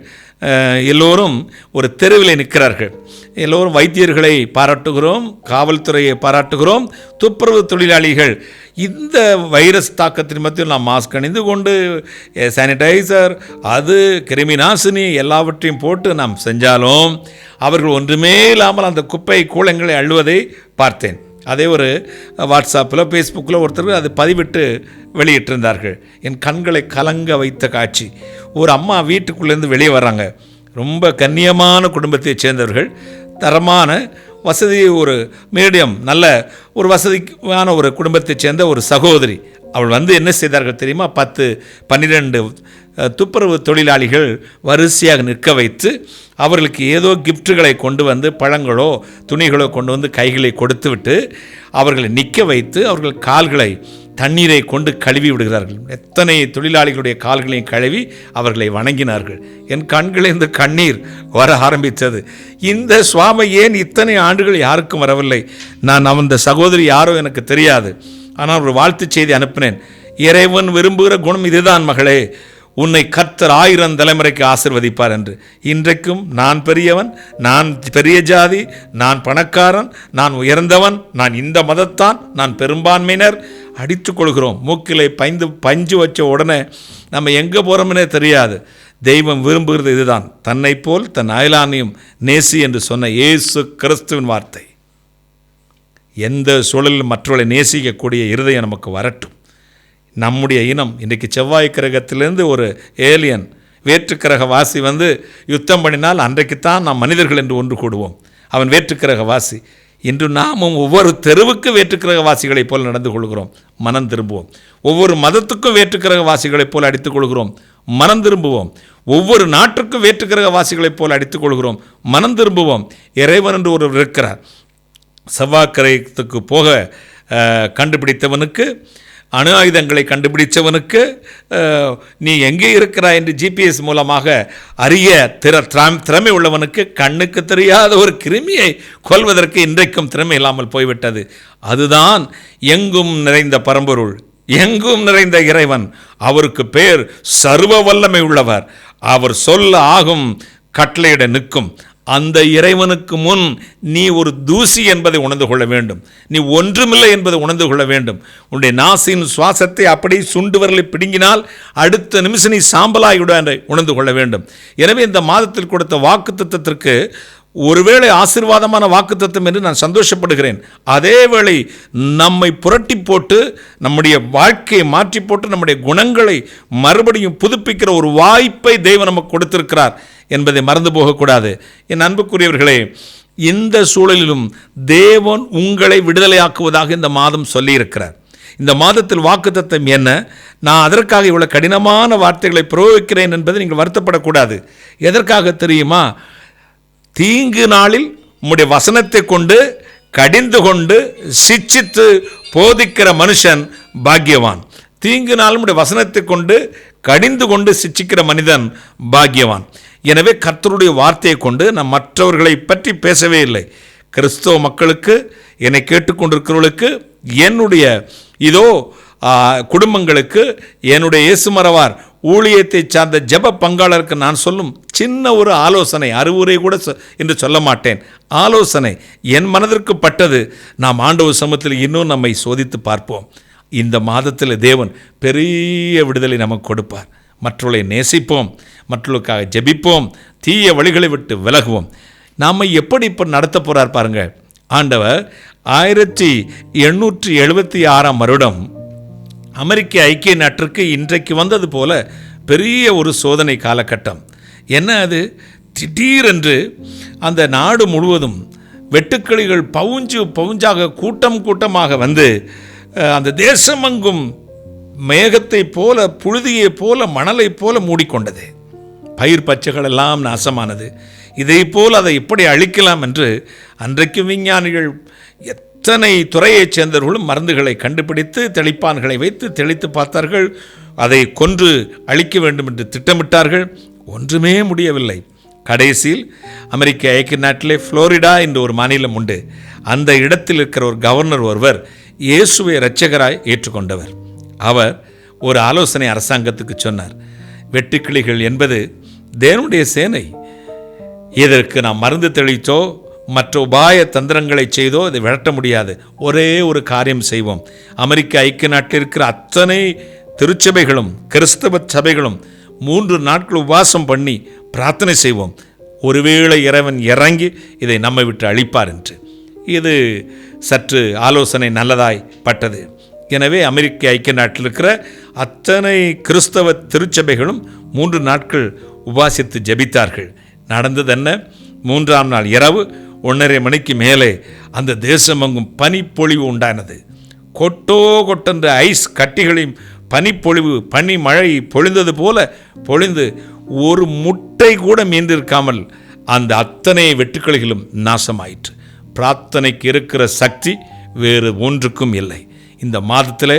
எல்லோரும் ஒரு தெருவில் நிற்கிறார்கள். எல்லோரும் வைத்தியர்களை பாராட்டுகிறோம், காவல்துறையை பாராட்டுகிறோம். துப்புரவு தொழிலாளிகள் இந்த வைரஸ் தாக்கத்தின் மத்தியில் நாம் மாஸ்க் அணிந்து கொண்டு சானிடைசர், அது கிருமி நாசினி எல்லாவற்றையும் போட்டு நாம் செஞ்சாலும் அவர்கள் ஒன்றுமே இல்லாமல் அந்த குப்பை கூளங்களை அள்ளுவதை பார்த்தேன். அதே ஒரு வாட்ஸ்அப்பில் ஃபேஸ்புக்கில் ஒருத்தர் அது பதிவிட்டு வெளியிட்டிருந்தார்கள். என் கண்களை கலங்க வைத்த காட்சி. ஒரு அம்மா வீட்டுக்குள்ளேருந்து வெளியே வர்றாங்க. ரொம்ப கண்ணியமான குடும்பத்தை சேர்ந்தவர்கள், தரமான வசதி, ஒரு மீடியம் நல்ல ஒரு வசதியான ஒரு குடும்பத்தைச் சேர்ந்த ஒரு சகோதரி. அவள் வந்து என்ன செய்தார்கள் தெரியுமா? 10-12 துப்புரவு தொழிலாளிகள் வரிசையாக நிற்க வைத்து அவர்களுக்கு ஏதோ கிஃப்ட்டுகளை கொண்டு வந்து, பழங்களோ துணிகளோ கொண்டு வந்து கைகளை கொடுத்து விட்டு அவர்களை நிற்க வைத்து அவர்கள் கால்களை தண்ணீரை கொண்டு கழுவி விடுகிறார்கள். எத்தனை தொழிலாளிகளுடைய கால்களையும் கழுவி அவர்களை வணங்கினார்கள். என் கண்களிலிருந்து கண்ணீர் வர ஆரம்பித்தது. இந்த சுவாமி ஏன் இத்தனை ஆண்டுகள் யாருக்கும் வரவில்லை? நான் அந்த சகோதரி யாரோ எனக்கு தெரியாது, ஆனால் ஒரு வாழ்த்து செய்தி அனுப்பினேன். இறைவன் விரும்புகிற குணம் இதுதான் மகளே, உன்னை கர்த்தர் 1000 தலைமுறைக்கு ஆசிர்வதிப்பார் என்று. இன்றைக்கும் நான் பெரியவன், நான் பெரிய ஜாதி, நான் பணக்காரன், நான் உயர்ந்தவன், நான் இந்த மதத்தான், நான் பெரும்பான்மையினர் அடித்துக் கொள்கிறோம். மூக்கிலை பஞ்சு வச்ச உடனே நம்ம எங்கே போகிறோம்னே தெரியாது. தெய்வம் விரும்புகிறது இதுதான், தன்னை போல் தன் அயலானையும் நேசி என்று சொன்ன இயேசு கிறிஸ்துவின் வார்த்தை. எந்த சூழலில் மற்றவர்களை நேசிக்கக்கூடிய இருதயம் நமக்கு வரட்டும். நம்முடைய இனம் இன்றைக்கு செவ்வாய் கிரகத்திலிருந்து ஒரு ஏலியன் வேற்றுக்கிரக வாசி வந்து யுத்தம் பண்ணினால் அன்றைக்குத்தான் நாம் மனிதர்கள் என்று ஒன்று கூடுவோம். அவன் வேற்றுக்கிரக வாசி. இன்று நாமும் ஒவ்வொரு தெருவுக்கு வேற்றுக்கிரக வாசிகளைப் போல் நடந்து கொள்கிறோம். மனம் திரும்புவோம். ஒவ்வொரு மதத்துக்கும் வேற்றுக்கிரக வாசிகளைப் போல் அடித்துக் கொள்கிறோம். மனம் திரும்புவோம். ஒவ்வொரு நாட்டுக்கும் வேற்றுக்கிரக வாசிகளைப் போல் அடித்துக் கொள்கிறோம். மனம் திரும்புவோம். இறைவன் என்று ஒருவர் இருக்கிறார். செவ்வாய்க்கிரகத்துக்கு போக கண்டுபிடித்தவனுக்கு, அணு ஆயுதங்களை கண்டுபிடித்தவனுக்கு, நீ எங்கே இருக்கிறாய் என்று ஜிபிஎஸ் மூலமாக அறிய திறமை உள்ளவனுக்கு, கண்ணுக்கு தெரியாத ஒரு கிருமியை கொல்வதற்கு இன்றைக்கும் திறமை இல்லாமல் போய்விட்டது. அதுதான் எங்கும் நிறைந்த பரம்பொருள், எங்கும் நிறைந்த இறைவன். அவருக்கு பேர் சர்வ வல்லமை உள்ளவர். அவர் சொல்ல ஆகும், கட்டளையிட நிற்கும். அந்த இறைவனுக்கு முன் நீ ஒரு தூசி என்பதை உணர்ந்து கொள்ள வேண்டும். நீ ஒன்றுமில்லை என்பதை உணர்ந்து கொள்ள வேண்டும். உன்னுடைய நாசின் சுவாசத்தை அப்படி சுண்டு வரலை பிடுங்கினால் அடுத்த நிமிஷம் நீ சாம்பலாகிவிட என்று உணர்ந்து கொள்ள வேண்டும். எனவே இந்த மாதத்தில் கொடுத்த வாக்குத்தத்தத்திற்கு ஒருவேளை ஆசீர்வாதமான வாக்குத்தத்தம் என்று நான் சந்தோஷப்படுகிறேன். அதே வேளை நம்மை புரட்டி போட்டு, நம்முடைய வாழ்க்கையை மாற்றி போட்டு, நம்முடைய குணங்களை மறுபடியும் புதுப்பிக்கிற ஒரு வாய்ப்பை தெய்வம் நமக்கு கொடுத்திருக்கிறார் என்பதை மறந்து போகக்கூடாது. என் அன்புக்குரியவர்களே, இந்த சூழலிலும் தேவன் உங்களை விடுதலையாக்குவதாக இந்த மாதம் சொல்லியிருக்கிறார். இந்த மாதத்தில் வாக்குத்தத்தம் என்ன, நான் அதற்காக இவ்வளோ கடினமான வார்த்தைகளை பிரயோகிக்கிறேன் என்பதை நீங்கள் வருத்தப்படக்கூடாது. எதற்காக தெரியுமா? தீங்கு நாளில் உம்முடைய வசனத்தை கொண்டு கடிந்து கொண்டு சிட்சித்து போதிக்கிற மனுஷன் பாக்கியவான். தீங்கு நாள் உம்முடைய வசனத்தை கொண்டு கடிந்து கொண்டு சிட்சிக்கிற மனிதன் பாக்கியவான். எனவே கர்த்தருடைய வார்த்தையை கொண்டு நான் மற்றவர்களை பற்றி பேசவே இல்லை. கிறிஸ்தவ மக்களுக்கு, என்னை கேட்டுக்கொண்டிருக்கிறவர்களுக்கு, என்னுடைய இதோ குடும்பங்களுக்கு, என்னுடைய இயேசுமரவார் ஊழியத்தை சார்ந்த ஜெப பங்காளருக்கு நான் சொல்லும் சின்ன ஒரு ஆலோசனை, அறிவுரை கூட என்று சொல்ல மாட்டேன், ஆலோசனை என் மனதிற்கு பட்டது. நாம் ஆண்டவர் சமூகத்தில் இன்னும் நம்மை சோதித்து பார்ப்போம். இந்த மாதத்தில் தேவன் பெரிய விடுதலை நமக்கு கொடுப்பார். மற்றவர்களை நேசிப்போம், மற்றவர்களுக்காக ஜெபிப்போம், தீய வழிகளை விட்டு விலகுவோம். நாம் எப்படி இப்போ நடத்த போகிறார் பாருங்கள். ஆண்டவர் 1876 வருடம் அமெரிக்க ஐக்கிய நாட்டிற்கு இன்றைக்கு வந்தது போல பெரிய ஒரு சோதனை காலகட்டம். என்ன அது? திடீரென்று அந்த நாடு முழுவதும் வெட்டுக்கிளிகள் பவுஞ்சாக கூட்டம் கூட்டமாக வந்து அந்த தேசமெங்கும் மேகத்தை போல, புழுதியை போல, மணலை போல மூடிக்கொண்டது. பயிர் பச்சைகள் எல்லாம் நாசமானது. இதை போல் அதை எப்படி அழிக்கலாம் என்று அன்றைக்கு விஞ்ஞானிகள் எத்தனை துறையைச் சேர்ந்தவர்களும் மருந்துகளை கண்டுபிடித்து தெளிப்பான்களை வைத்து தெளித்து பார்த்தார்கள். அதை கொன்று அழிக்க வேண்டும் என்று திட்டமிட்டார்கள். ஒன்றுமே முடியவில்லை. கடைசியில் அமெரிக்க ஐக்கிய நாட்டிலே புளோரிடா என்ற ஒரு மாநிலம் உண்டு. அந்த இடத்தில் இருக்கிற ஒரு கவர்னர் ஒருவர் இயேசுவை இரட்சகராய் ஏற்றுக்கொண்டவர். அவர் ஒரு ஆலோசனை அரசாங்கத்துக்கு சொன்னார். வெட்டுக்கிளிகள் என்பது தேவனுடைய சேனை. இதற்கு நாம் மருந்து தெளித்தோ மற்ற உபாய தந்திரங்களை செய்தோ இதை விரட்ட முடியாது. ஒரே ஒரு காரியம் செய்வோம். அமெரிக்க ஐக்கிய நாட்டில் இருக்கிற அத்தனை திருச்சபைகளும் கிறிஸ்தவ சபைகளும் 3 நாட்கள் உபவாசம் பண்ணி பிரார்த்தனை செய்வோம். ஒருவேளை இறைவன் இறங்கி இதை நம்மை விட்டு அழிப்பார் என்று. இது சற்று ஆலோசனை நல்லதாய் பட்டது. எனவே அமெரிக்க ஐக்கிய நாட்டில் இருக்கிற அத்தனை கிறிஸ்தவ திருச்சபைகளும் 3 நாட்கள் உபாசித்து ஜெபித்தார்கள். நடந்தது என்ன? 3ஆம் நாள் இரவு 1:30 மணிக்கு மேலே அந்த தேசமெங்கும் பனிப்பொழிவு உண்டானது. கொட்டென்ற ஐஸ் கட்டிகளையும் பனிப்பொழிவு, பனி மழை பொழிந்தது போல பொழிந்து ஒரு முட்டை கூட மீந்திருக்காமல் அந்த அத்தனை வெட்டுக்கிளிகளும் நாசமாயிற்று. பிரார்த்தனைக்கு இருக்கிற சக்தி வேறு ஒன்றுக்கும் இல்லை. இந்த மாதத்தில்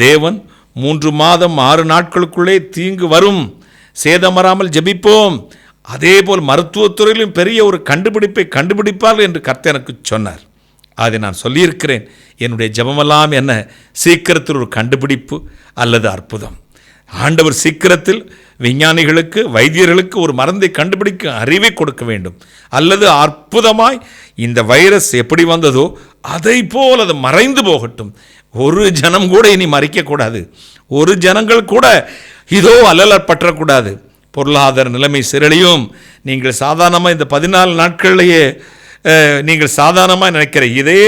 தேவன் 3 மாதம் 6 நாட்களுக்குள்ளே தீங்கு வரும், சேதமராமல் ஜெபிப்போம். அதேபோல் மருத்துவத்துறையிலும் பெரிய ஒரு கண்டுபிடிப்பை கண்டுபிடிப்பார்கள் என்று கர்த்தர் எனக்கு சொன்னார். அதை நான் சொல்லியிருக்கிறேன். என்னுடைய ஜெபமெல்லாம் என்ன? சீக்கிரத்தில் ஒரு கண்டுபிடிப்பு அல்லது அற்புதம். ஆண்டவர் சீக்கிரத்தில் விஞ்ஞானிகளுக்கு, வைத்தியர்களுக்கு ஒரு மருந்தை கண்டுபிடிக்க அறிவை கொடுக்க வேண்டும். அல்லது அற்புதமாய் இந்த வைரஸ் எப்படி வந்ததோ அதை போல் அது மறைந்து போகட்டும். ஒரு ஜனம் கூட இனி மறிக்கக்கூடாது. ஒரு ஜனங்கள் கூட இதோ அல்லலப்பற்றக்கூடாது. பொருளாதார நிலைமை சிறலையும் நீங்கள் சாதாரணமாக இந்த 14 நாட்கள்லேயே நீங்கள் சாதாரணமாக நினைக்கிற இதே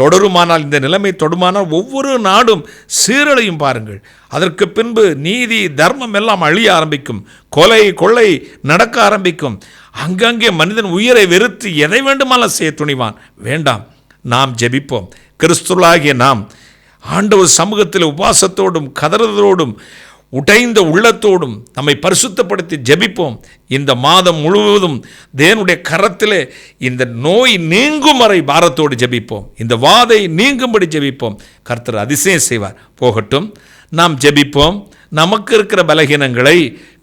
தொடருமானால், இந்த நிலைமை தொடருமானால் ஒவ்வொரு நாடும் சீரழையும் பாருங்கள். அதற்கு பின்பு நீதி தர்மம் எல்லாம் அழிய ஆரம்பிக்கும். கொலை கொள்ளை நடக்க ஆரம்பிக்கும். அங்கங்கே மனிதன் உயிரை வெறுத்து எதை வேண்டுமானால் செய்ய துணிவான். வேண்டாம், நாம் ஜெபிப்போம். கிறிஸ்துவாகிய நாம் ஆண்டவர் சமூகத்தில் உபாசத்தோடும் கதறுதலோடும் உடைந்த உள்ளத்தோடும் நம்மை பரிசுத்தப்படுத்தி ஜெபிப்போம். இந்த மாதம் முழுவதும் தேவனுடைய கரத்திலே இந்த நோய் நீங்கும் வரை பாரத்தோடு ஜெபிப்போம். இந்த வாதை நீங்கும்படி ஜெபிப்போம். கர்த்தர் அதிசயம் செய்வார். போகட்டும், நாம் ஜெபிப்போம். நமக்கு இருக்கிற பலகீனங்களை,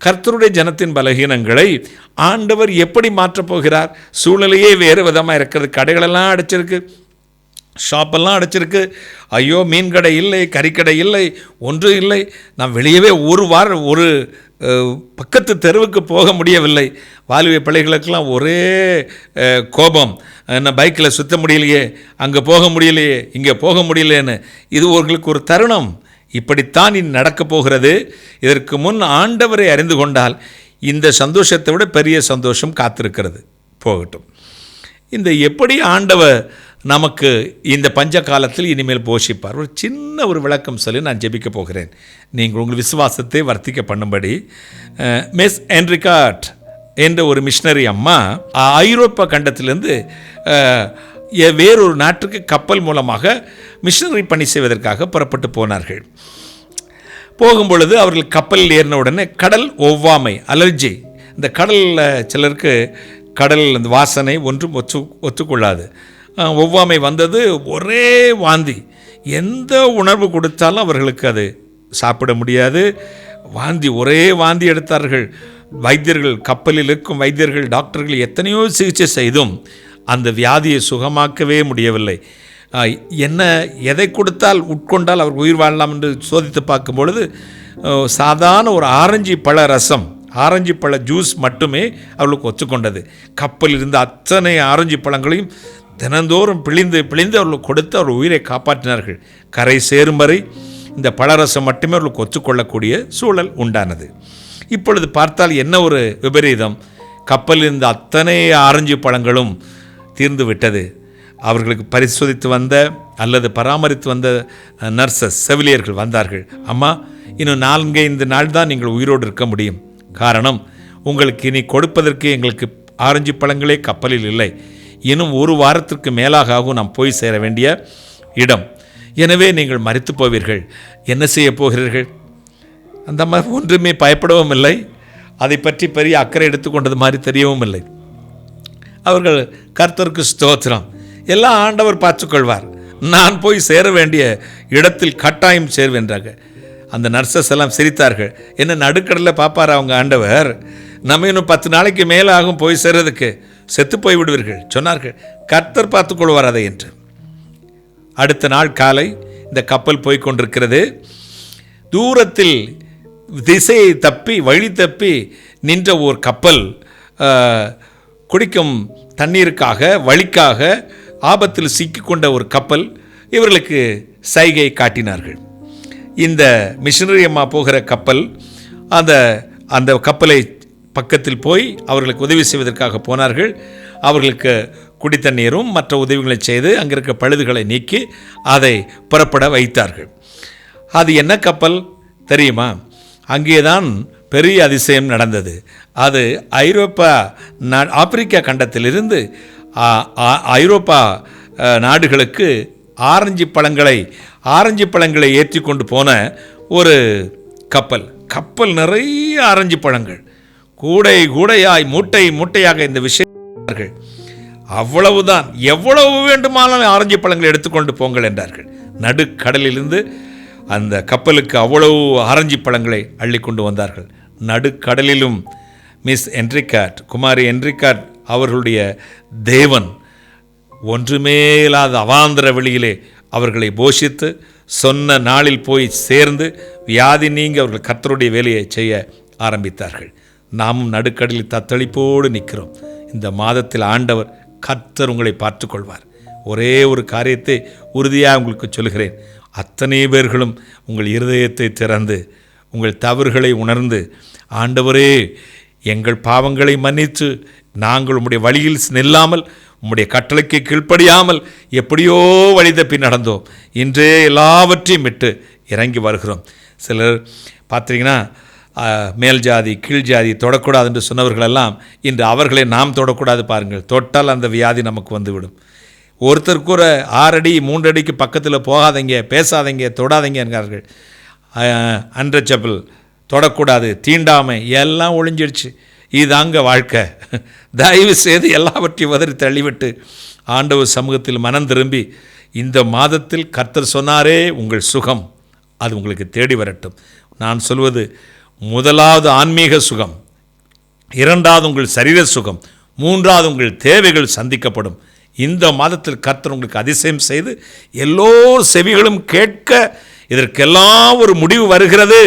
கர்த்தருடைய ஜனத்தின் பலகீனங்களை ஆண்டவர் எப்படி மாற்றப் போகிறார்? சூழ்நிலையே வேறு விதமாக இருக்கிறது. கடைகளெல்லாம் அடைச்சிருக்கு, ஷாப்பெல்லாம் அடைச்சிருக்கு. ஐயோ, மீன் கடை இல்லை, கறிக்கடை இல்லை, ஒன்றும் இல்லை. நான் வெளியவே ஒரு பக்கத்து தெருவுக்கு போக முடியவில்லை. வாலிப பிள்ளைகளுக்கெல்லாம் ஒரே கோபம். என்ன பைக்கில் சுற்ற முடியலையே, அங்கே போக முடியலையே, இங்கே போக முடியலையேன்னு. இது உங்களுக்கு ஒரு தருணம். இப்படித்தான் இனி நடக்கப் போகிறது. இதற்கு முன் ஆண்டவரை அறிந்து கொண்டால் இந்த சந்தோஷத்தை விட பெரிய சந்தோஷம் காத்திருக்கிறது. போகட்டும். இந்த எப்படி ஆண்டவர் நமக்கு இந்த பஞ்ச காலத்தில் இனிமேல் போஷிப்பார், ஒரு சின்ன ஒரு விளக்கம் சொல்லி நான் ஜெபிக்க போகிறேன். நீங்கள் உங்கள் விசுவாசத்தை வர்த்திக்க பண்ணும்படி மிஸ் என்ரிகாட் என்ற ஒரு மிஷனரி அம்மா ஐரோப்பா கண்டத்திலிருந்து வேறொரு நாட்டுக்கு கப்பல் மூலமாக மிஷனரி பணி செய்வதற்காக புறப்பட்டு போனார்கள். போகும்பொழுது அவர்கள் கப்பலில் ஏறின உடனே கடல் ஒவ்வாமை, அலர்ஜி. இந்த கடலில் சிலருக்கு கடல் அந்த வாசனை ஒன்றும் ஒத்துக்கொள்ளாது. ஒவ்வாமை வந்தது, ஒரே வாந்தி. எந்த உணர்வு கொடுத்தாலும் அவர்களுக்கு அது சாப்பிட முடியாது. வாந்தி, ஒரே வாந்தி எடுத்தார்கள். வைத்தியர்கள், கப்பலில் இருக்கும் வைத்தியர்கள், டாக்டர்கள் எத்தனையோ சிகிச்சை செய்தும் அந்த வியாதியை சுகமாக்கவே முடியவில்லை. எதை கொடுத்தால் உட்கொண்டால் அவர் உயிர் வாழலாம் என்று சோதித்து பார்க்கும் பொழுது சாதாரண ஒரு ஆரஞ்சு பழ ரசம், ஆரஞ்சு பழ ஜூஸ் மட்டுமே அவர்களுக்கு ஒத்துக்கொண்டது. கப்பலில் இருந்த அத்தனை ஆரஞ்சு பழங்களையும் தினந்தோறும் பிழிந்து அவர்களுக்கு கொடுத்து அவர் உயிரை காப்பாற்றினார்கள். கரை சேரும் வரை இந்த பழரசம் மட்டுமே அவர்களுக்கு ஒத்துக்கொள்ளக்கூடிய சூழல் உண்டானது. இப்பொழுது பார்த்தால் என்ன ஒரு விபரீதம்! கப்பலில் இருந்த அத்தனை ஆரஞ்சு பழங்களும் தீர்ந்து விட்டது. அவர்களுக்கு பரிசோதித்து வந்த அல்லது பராமரித்து வந்த நர்சஸ், செவிலியர்கள் வந்தார்கள். அம்மா, இன்னும் 4-5 நாள் தான் நீங்கள் உயிரோடு இருக்க முடியும். காரணம், உங்களுக்கு இனி கொடுப்பதற்கு எங்களுக்கு ஆரஞ்சு பழங்களே கப்பலில் இல்லை. இன்னும் 1 வாரத்திற்கு மேலாக ஆகும் நாம் போய் சேர வேண்டிய இடம். எனவே நீங்கள் மரித்து போவீர்கள். என்ன செய்ய போகிறீர்கள்? அந்த மாதிரி ஒன்றுமே பயப்படவும் இல்லை. அதை பற்றி பெரிய அக்கறை எடுத்துக்கொண்டது மாதிரி தெரியவும் இல்லை. அவர்கள் கர்த்தருக்கு ஸ்தோத்திரம், எல்லாம் ஆண்டவர் பார்த்துக்கொள்வார், நான் போய் சேர வேண்டிய இடத்தில் கட்டாயம் சேர்வென்றாங்க. அந்த நர்சஸ் எல்லாம் சிரித்தார்கள். என்ன நடுக்கடலில் பார்ப்பார் அவங்க ஆண்டவர்? நம்ம இன்னும் 10 நாளைக்கு மேலே ஆகும் போய் சேர்றதுக்கு, செத்து போய் விடுவீர்கள் சொன்னார்கள். கர்த்தர் பார்த்துக்கொள்வார் அதை என்று. அடுத்த நாள் காலை இந்த கப்பல் போய் கொண்டிருக்கிறது. தூரத்தில் திசையை தப்பி, வழி தப்பி நின்ற ஒரு கப்பல் குடிக்கும் தண்ணீருக்காக, வழிக்காக ஆபத்தில் சிக்கிக்கொண்ட ஒரு கப்பல் இவர்களுக்கு சைகை காட்டினார்கள். இந்த மிஷனரி அம்மா போகிற கப்பல் அந்த கப்பலை பக்கத்தில் போய் அவர்களுக்கு உதவி செய்வதற்காக போனார்கள். அவர்களுக்கு குடித்தண்ணீரும் மற்ற உதவிகளை செய்து அங்கே இருக்க பழுதுகளை நீக்கி அதை புறப்பட வைத்தார்கள். அது என்ன கப்பல் தெரியுமா? அங்கேதான் பெரிய அதிசயம் நடந்தது. அது ஆப்பிரிக்கா கண்டத்திலிருந்து ஐரோப்பா நாடுகளுக்கு ஆரஞ்சு பழங்களை ஏற்றி கொண்டு போன ஒரு கப்பல் நிறைய ஆரஞ்சு பழங்கள், கூடையாய் மூட்டையாக இந்த விஷயங்கள். அவ்வளவுதான், எவ்வளவு வேண்டுமானாலும் ஆரஞ்சு பழங்களை எடுத்துக்கொண்டு போங்கள் என்றார்கள். நடுக்கடலிலிருந்து அந்த கப்பலுக்கு அவ்வளவு ஆரஞ்சு பழங்களை அள்ளி கொண்டு வந்தார்கள். நடுக்கடலிலும் மிஸ் என்ரிகாட், குமாரி என்ரிகாட் அவர்களுடைய தேவன் ஒன்றுமே இல்லாத அவாந்தர வெளியிலே அவர்களை போஷித்து சொன்ன நாளில் போய் சேர்ந்து வியாதி நீங்கி அவர்கள் கர்த்தருடைய வேலையை செய்ய ஆரம்பித்தார்கள். நாமும் நடுக்கடலில் தத்தளிப்போடு நிற்கிறோம். இந்த மாதத்தில் ஆண்டவர் கர்த்தர் உங்களை பார்த்து கொள்வார். ஒரே ஒரு காரியத்தை உறுதியாக உங்களுக்கு சொல்கிறேன். அத்தனை பேர்களும் உங்கள் இருதயத்தை திறந்து உங்கள் தவறுகளை உணர்ந்து, ஆண்டவரே எங்கள் பாவங்களை மன்னித்து நாங்கள் உம்முடைய வழியில் நில்லாமல் உம்முடைய கட்டளைக்கு கீழ்ப்படியாமல் எப்படியோ வழி தப்பி நடந்தோம், இன்றே எல்லாவற்றையும் விட்டு இறங்கி வருகிறோம். சிலர் பார்த்தீங்கன்னா மேல் ஜாதி கீழ் ஜாதி தொடக்கூடாது என்று சொன்னவர்களெல்லாம் இன்று அவர்களை நாம் தொடக்கூடாது பாருங்கள். தொட்டால் அந்த வியாதி நமக்கு வந்துவிடும். ஒருத்தருக்கு ஒரு 6 அடி 3 அடிக்கு பக்கத்தில் போகாதீங்க, பேசாதீங்க, தொடாதீங்க என்கிறார்கள். அன்டச்சபிள், தொடக்கூடாது, தீண்டாமை எல்லாம் ஒழிஞ்சிடுச்சு. இதுதாங்க வாழ்க்கை. தயவு செய்து எல்லாவற்றையும் உதறி தள்ளிவிட்டு ஆண்டவர் சமூகத்தில் மனம் திரும்பி, இந்த மாதத்தில் கர்த்தர் சொன்னாரே உங்கள் சுகம், அது உங்களுக்கு தேடி வரட்டும். நான் சொல்வது, முதலாவது ஆன்மீக சுகம், 2வது உங்கள் சரீர சுகம், 3வது உங்கள் தேவைகள் சந்திக்கப்படும். இந்த மாதத்தில் கர்த்தர் உங்களுக்கு அதிசயம் செய்து எல்லோரும் செவிகளும் கேட்க இதற்கெல்லாம் ஒரு முடிவு வருகிறது.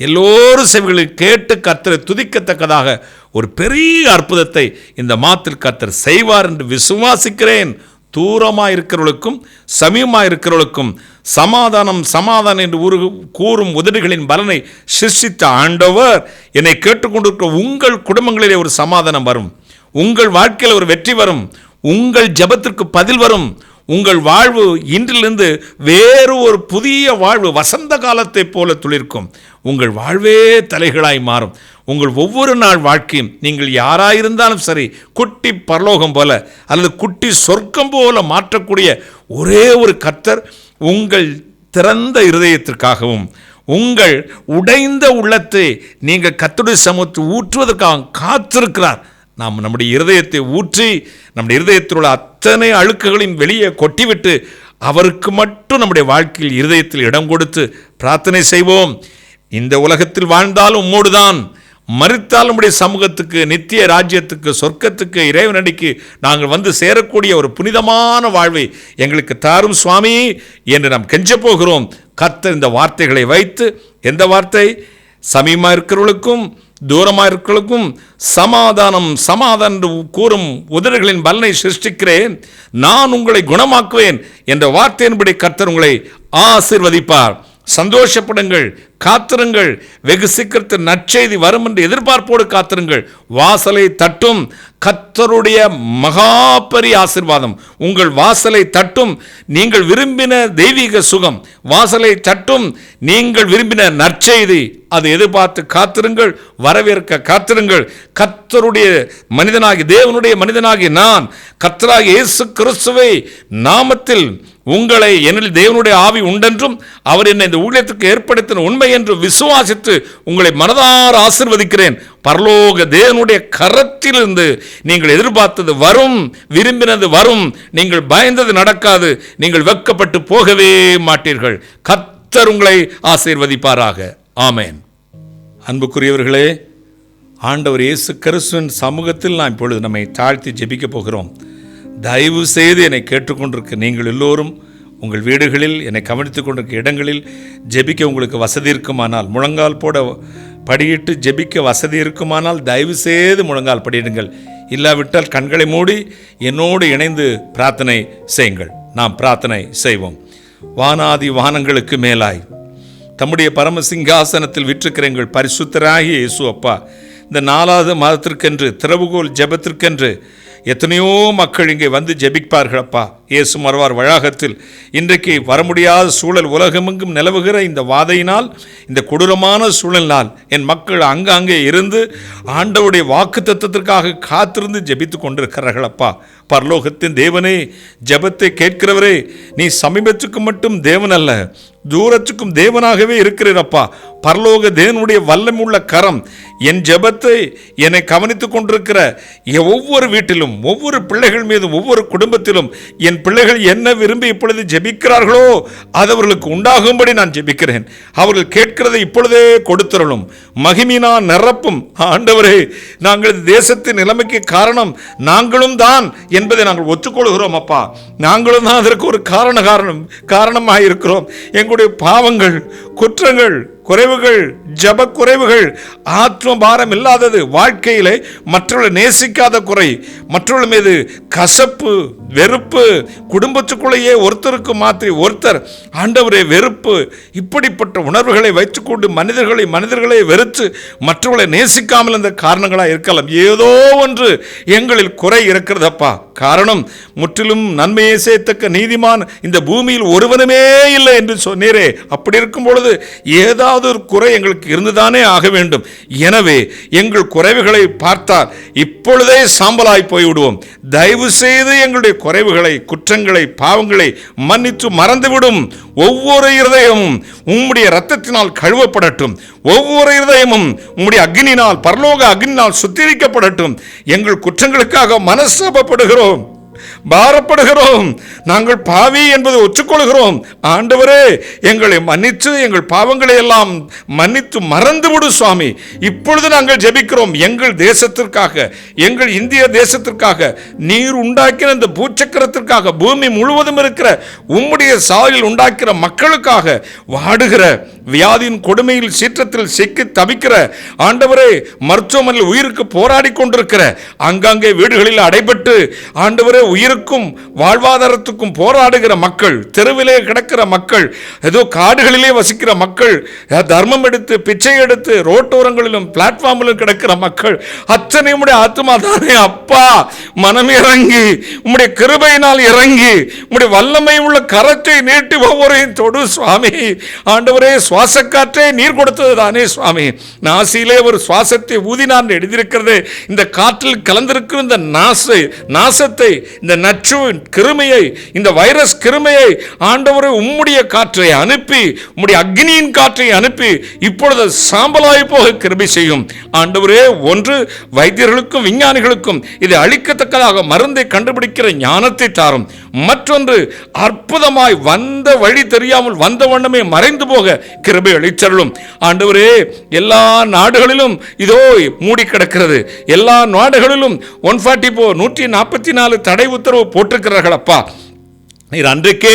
எல்லோரும் செவிகளில் கேட்டு கர்த்தரை துதிக்கத்தக்கதாக ஒரு பெரிய அற்புதத்தை இந்த மாதத்தில் கர்த்தர் செய்வார் என்று விசுவாசிக்கிறேன். தூரமாக இருக்கிறவர்களுக்கும் சமீபமாக இருக்கிறவர்களுக்கும் சமாதானம் என்று கூறும் உதடுகளின் பலனை சிருஷ்டித்த ஆண்டவர் என்னை கேட்டுக்கொண்டிருக்கிற உங்கள் குடும்பங்களிலே ஒரு சமாதானம் வரும், உங்கள் வாழ்க்கையில் ஒரு வெற்றி வரும், உங்கள் ஜெபத்திற்கு பதில் வரும், உங்கள் வாழ்வு இன்றிலிருந்து வேறு ஒரு புதிய வாழ்வு வசந்த காலத்தை போல துளிர்க்கும். உங்கள் வாழ்வே தலைகளாய் மாறும். உங்கள் ஒவ்வொரு நாள் வாழ்க்கையும் நீங்கள் யாராயிருந்தாலும் சரி, குட்டி பரலோகம் போல அல்லது குட்டி சொர்க்கம் போல மாற்றக்கூடிய ஒரே ஒரு கர்த்தர் உங்கள் திறந்த இருதயத்திற்காகவும் உங்கள் உடைந்த உள்ளத்தை நீங்கள் கர்த்தருடைய சமூகத்தில் ஊற்றுவதற்காக காத்திருக்கிறார். நாம் நம்முடைய இருதயத்தை ஊற்றி நம்முடைய இருதயத்தில் உள்ள அத்தனை அழுக்குகளையும் வெளியே கொட்டிவிட்டு அவருக்கு மட்டும் நம்முடைய வாழ்க்கையில் இருதயத்தில் இடம் கொடுத்து பிரார்த்தனை செய்வோம். இந்த உலகத்தில் வாழ்ந்தாலும் உம்மோடுதான், மரித்தால் நம்முடைய சமூகத்துக்கு, நித்திய ராஜ்யத்துக்கு, சொர்க்கத்துக்கு, இறைவனடிக்கு நாங்கள் வந்து சேரக்கூடிய ஒரு புனிதமான வாழ்வை எங்களுக்கு தாரும் சுவாமி என்று நாம் கெஞ்ச போகிறோம். கர்த்தர் இந்த வார்த்தைகளை வைத்து, எந்த வார்த்தை? சமீபமாக இருக்கிறவர்களுக்கும் தூரமாக இருக்கிறவர்களுக்கும் சமாதானம் சமாதானம் என்று கூறும் உதடுகளின் பலனை சிருஷ்டிக்கிறேன், நான் உங்களை குணமாக்குவேன் என்ற வார்த்தையின்படி கர்த்தர் உங்களை ஆசீர்வதிப்பார். சந்தோஷப்படுங்கள், காத்திருங்கள். வெகு சீக்கிரத்தில் நற்செய்தி வரும் என்று எதிர்பார்ப்போடு காத்திருங்கள். வாசலை தட்டும் கர்த்தருடைய மகா பெரிய ஆசீர்வாதம் உங்கள் வாசலை தட்டும். நீங்கள் விரும்பின தெய்வீக சுகம் வாசலை தட்டும். நீங்கள் விரும்பின நற்செய்தி அதை எதிர்பார்த்து காத்திருங்கள், வரவேற்க காத்திருங்கள். கர்த்தருடைய மனிதனாகி, தேவனுடைய மனிதனாகி நான் கர்த்தராகிய இயேசு கிறிஸ்துவை நாமத்தில் உங்களை, என்னில் தேவனுடைய ஆவி உண்டென்றும் அவர் என்னை இந்த ஊழியத்துக்கு ஏற்படுத்தின உண்மை என்று விசுவாசித்து உங்களை மனதார ஆசீர்வதிக்கிறேன். பரலோக தேவனுடைய கரத்திலிருந்து நீங்கள் எதிர்பார்த்தது வரும், விரும்பினது வரும். நீங்கள் பயந்தது நடக்காது. நீங்கள் வெட்கப்பட்டு போகவே மாட்டீர்கள். கர்த்தர் உங்களை ஆசீர்வதிப்பாராக. ஆமென். அன்புக்குரியவர்களே, ஆண்டவர் இயேசு கிறிஸ்துவின் சமூகத்தில் நான் இப்பொழுது நம்மை தாழ்த்தி ஜெபிக்க போகிறோம். தயவு செய்து என்னை கேட்டுக்கொண்டிருக்க நீங்கள் எல்லோரும் உங்கள் வீடுகளில் என்னை கவனித்துக் கொண்டிருக்க இடங்களில் ஜெபிக்க உங்களுக்கு வசதி இருக்குமானால், முழங்கால் போட படியிட்டு ஜெபிக்க வசதி இருக்குமானால் தயவு செய்து முழங்கால் படியிடுங்கள். இல்லாவிட்டால் கண்களை மூடி என்னோடு இணைந்து பிரார்த்தனை செய்யுங்கள். நாம் பிரார்த்தனை செய்வோம். வானாதி வானங்களுக்கு மேலாய் தம்முடைய பரமசிங்காசனத்தில் விற்றிருக்கிற எங்கள் பரிசுத்தராகிய இயேசு அப்பா, இந்த 4வது மாதத்திற்கென்று திறவுகோல் ஜெபத்திற்கென்று எத்தனையோ மக்கள் இங்கே வந்து ஜெபிப்பார்களப்பா. இயேசு மரவார் வளாகத்தில் இன்றைக்கு வர முடியாத சூழல் உலகமெங்கும் நிலவுகிற இந்த வாதையினால், இந்த கொடூரமான சூழலினால் என் மக்கள் அங்கங்கே இருந்து ஆண்டவருடைய வாக்கு தத்தத்திற்காக காத்திருந்து ஜெபித்து கொண்டிருக்கிறார்களப்பா. பரலோகத்தின் தேவனே, ஜெபத்தை கேட்கிறவரே, நீ சமீபத்துக்கு மட்டும் தேவன் அல்ல, தூரத்துக்கும் தேவனாகவே இருக்கிறீரப்பா. பரலோக தேவனுடைய வல்லமுள்ள கரம் என் ஜெபத்தை என்னை கவனித்துக் கொண்டிருக்கிற ஒவ்வொரு வீட்டிலும், ஒவ்வொரு பிள்ளைகள் மீதும், ஒவ்வொரு குடும்பத்திலும் என் பிள்ளைகள் என்ன விரும்பி இப்பொழுது ஜெபிக்கிறார்களோ அது அவர்களுக்கு உண்டாகும்படி நான் ஜெபிக்கிறேன். அவர்கள் கேட்கிறதை இப்பொழுதே கொடுத்தரலும், மகிமையினா நிரப்பும். ஆண்டவரே, நாங்கள் தேசத்தின் நிலைமைக்கு காரணம் நாங்களும் தான் என்பதை நாங்கள் ஒத்துக்கொள்கிறோம் அப்பா. நாங்களும் தான் அதற்கு ஒரு காரணமாக இருக்கிறோம். எங்களுடைய பாவங்கள், குற்றங்கள், குறைவுகள், ஜப குறைவுகள், ஆத்ம பாரம் இல்லாதது, வாழ்க்கையிலே மற்றவர்களை நேசிக்காத குறை, மற்றவர்கள் மீது கசப்பு, வெறுப்பு, குடும்பத்துக்குள்ளேயே ஒருத்தருக்கு மாற்றி ஒருத்தர் ஆண்டவரே வெறுப்பு, இப்படிப்பட்ட உணர்வுகளை வைத்துக்கொண்டு மனிதர்களை வெறுத்து மற்றவர்களை நேசிக்காமல் இந்த காரணங்களாக இருக்கலாம். ஏதோ ஒன்று எங்களில் குறை இருக்கிறதப்பா. காரணம், முற்றிலும் நன்மையை செய்யத்தக்க நீதிமான் இந்த பூமியில் ஒருவனுமே இல்லை என்று சொன்னீரே. அப்படி இருக்கும் பொழுது ஏதாவது ஒரு குறை எங்களுக்கு இருந்துதானே ஆக வேண்டும். எனவே எங்கள் குறைவுகளை பார்த்தால் இப்பொழுதே சாம்பலாய் போய்விடுவோம். தயவு செய்து எங்களுடைய குறைவுகளை, குற்றங்களை, பாவங்களை மன்னித்து மறந்துவிடும். ஒவ்வொரு இருதயமும் உம்முடைய இரத்தத்தினால் கழுவப்படட்டும். ஒவ்வொரு இருதயமும் உம்முடைய அக்னியினால், பரலோக அக்னியினால் சுத்திகரிக்கப்படட்டும். எங்கள் குற்றங்களுக்காக மனஸ்தாபப்படுகிறோம், பாரப்படுகிறோம். நாங்கள் பாவி என்பதை ஒற்றுக்கொள்கிறோம். ஆண்டவரே, எங்களை மன்னித்து எங்கள் பாவங்களை எல்லாம் மன்னித்து மறந்துவிடு சுவாமி. இப்பொழுது நாங்கள் ஜெபிக்கிறோம் எங்கள் தேசத்திற்காக, எங்கள் இந்திய தேசத்திற்காக, நீர் உண்டாக்கின இந்த பூச்சக்கரத்திற்காக, பூமி முழுவதும் இருக்கிற உம்முடைய சாயலில் உண்டாக்கிற மக்களுக்காக, வாடுகிற வியாதியின் கொடுமையில் சீற்றத்தில் சிக்கி தவிக்கிற ஆண்டவரே, மருத்துவமனையில் உயிருக்கு போராடி கொண்டிருக்கிற, அங்கங்கே வீடுகளில் அடைபட்டு ஆண்டவரே உயிருக்கும் வாழ்வாதாரத்துக்கும் போராடுகிற மக்கள், தெருவிலே கிடக்கிற மக்கள், ஏதோ காடுகளிலே வசிக்கிற மக்கள், தர்மம் எடுத்து பிச்சை எடுத்து ரோட்டோரங்களிலும் பிளாட்ஃபார்மிலும் கிடக்கிற மக்கள் அத்தனை உம்முடைய ஆத்துமா தானே அப்பா. மனம் இறங்கி உம்முடைய கிருபையினால் இறங்கி உம்முடைய வல்லமை உள்ள கரத்தை நீட்டி ஒவ்வொருவரையும் தொடு சுவாமி. ஆண்டவரே, சுவாச காற்றை நீர் கொடுத்தது தானே சுவாமி. நாசியிலே ஒரு சுவாசத்தை ஊதினான் எழுதியிருக்கிறது. இந்த காற்றில் கலந்திருக்கிற இந்த நாசத்தை, இந்த நச்சு கிருமையை, இந்த வைரஸ் கிருமையை ஆண்டவரே உம்முடைய காற்றை அனுப்பி, உம்முடைய அக்னியின் காற்றை அனுப்பி இப்பொழுது சாம்பலாய் போக கிருபை செய்யும் ஆண்டவரே. ஒன்று, வைத்தியர்களுக்கும் விஞ்ஞானிகளுக்கும் இதை அழிக்கத்தக்கதாக மருந்தை கண்டுபிடிக்கிற ஞானத்தை தாரும். மற்றொன்று, அற்புதமாய் வந்த வழி தெரியாமல் வந்த வண்ணமே மறைந்து போக கிருபை அளித்தருளும் ஆண்டவரே. எல்லா நாடுகளிலும் இதோ மூடி கிடக்கிறது. எல்லா நாடுகளிலும் 144 144 தடை உத்தரவு போட்டிருக்கிறார்கள் அப்பா. நீர் அன்றைக்கே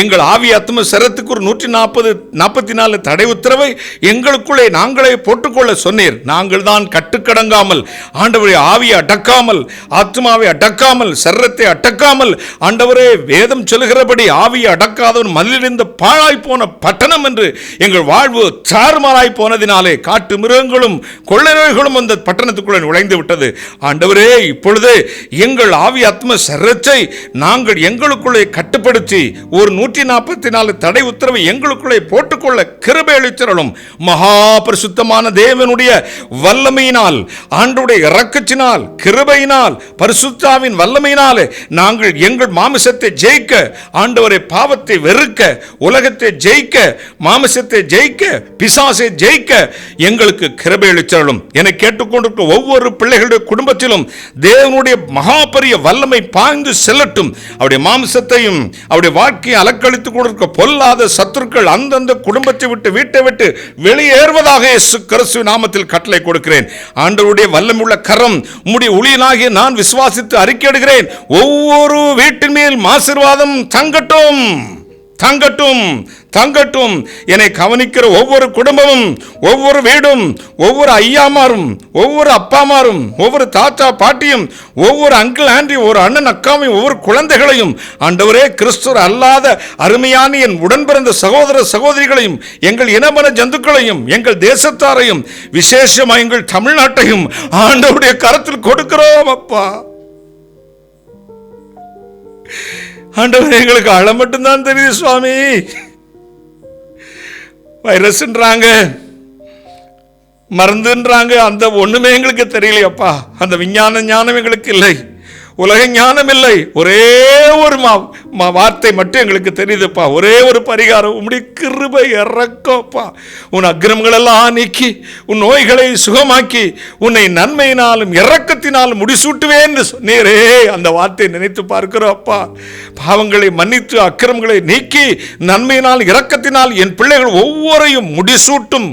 எங்கள் ஆவி ஆத்ம சரத்துக்கு ஒரு 144 தடை உத்தரவை எங்களுக்குள்ளே நாங்களே போட்டுக்கொள்ள சொன்னீர். நாங்கள் தான் கட்டுக்கடங்காமல் ஆண்டவரை ஆவியை அடக்காமல், ஆத்மாவை அடக்காமல், சரத்தை அடக்காமல், ஆண்டவரே வேதம் சொல்லுகிறபடி ஆவியை அடக்காதவன் மதிலிருந்த பாழாய் போன பட்டணம் என்று எங்கள் வாழ்வு சாறுமாறாய் போனதினாலே காட்டு மிருகங்களும் கொள்ளை நோய்களும் அந்த பட்டணத்துக்குள்ளே நுழைந்து விட்டது ஆண்டவரே. இப்பொழுது எங்கள் ஆவி ஆத்ம சரத்தை நாங்கள் எங்களுக்குள்ளே கட்டுப்படுத்தி ஒரு 144 தடை உத்தரவை எங்களுக்குள்ளே போட்டுக்கொள்ள கிருபை அளித்தருளும். மகா பரிசுத்தமான தேவனுடைய வல்லமையினால், ஆண்டவருடைய இரக்கத்தினால், கிருபையினால், பரிசுத்தாவின் வல்லமையினால் நாங்கள் எங்கள் மாமிசத்தை ஜெயிக்க, ஆண்டவரை பாவத்தை வெறுக்க, உலகத்தை ஜெயிக்க, மாமிசத்தை ஜெயிக்க, பிசாசை ஜெயிக்க எங்களுக்கு கிருபை அளித்தருளும். என கேட்டுக்கொண்டிருக்க ஒவ்வொரு பிள்ளைகளுடைய குடும்பத்திலும் தேவனுடைய மகா பெரிய வல்லமை பாய்ந்து செல்லட்டும். அவருடைய மாமிசத்தையும் அவருடைய வாழ்க்கையை அலக்களித்துக் கொண்டிருக்க பொல்லாத சத்துருக்கள் அந்தந்த குடும்பத்தை விட்டு, வீட்டை விட்டு வெளியேறுவதாக இயேசு கிறிஸ்துவின் நாமத்தில் கட்டளை கொடுக்கிறேன். ஆண்டவருடைய வல்லமையுள்ள கரம் உம்முடைய ஊழியனாகிய நான் விசுவாசித்து அறிக்கையிடுகிறேன். ஒவ்வொரு வீட்டின் மேல் ஆசீர்வாதம் தங்கட்டும், தங்கட்டும், தங்கட்டும். என்னை கவனிக்கிற ஒவ்வொரு குடும்பமும், ஒவ்வொரு வீடும், ஒவ்வொரு ஐயாமாரும், ஒவ்வொரு அப்பாமாரும், ஒவ்வொரு தாத்தா பாட்டியும், ஒவ்வொரு அங்கிள் ஆண்டி, ஒரு அண்ணன் அக்காவையும், ஒவ்வொரு குழந்தைகளையும் ஆண்டவரே, கிறிஸ்துவர் அல்லாத அருமையான என் உடன் பிறந்த சகோதர சகோதரிகளையும், எங்கள் இனமன ஜந்துக்களையும், எங்கள் தேசத்தாரையும், விசேஷமாக எங்கள் தமிழ்நாட்டையும் ஆண்டவருடைய கரத்தில் கொடுக்கிறோம் அப்பா. ஆண்டவர், எங்களுக்கு அழ மட்டும்தான் தெரியுது சுவாமி. வைரஸ்ன்றாங்க, மருந்துன்றாங்க, அந்த ஒண்ணுமே எங்களுக்கு தெரியலையப்பா. அந்த விஞ்ஞான ஞானம் எங்களுக்கு இல்லை, உலக ஞானம் இல்லை. ஒரே ஒரு வார்த்தை மட்டும் எங்களுக்கு தெரியுதுப்பா. ஒரே ஒரு பரிகாரம், உம்முடைய கிருபை இறக்கப்பா. உன் அக்கிரமங்கள் எல்லாம் நீக்கி, உன் நோய்களை சுகமாக்கி, உன்னை நன்மையினாலும் இரக்கத்தினாலும் முடிசூட்டுவேன் என்று சொன்னீரே. அந்த வார்த்தையை நினைத்து பார்க்கிறோம் அப்பா. பாவங்களை மன்னித்து அக்கிரமங்களை நீக்கி நன்மையினால் இரக்கத்தினால் என் பிள்ளைகள் ஒவ்வொரையும் முடிசூட்டும்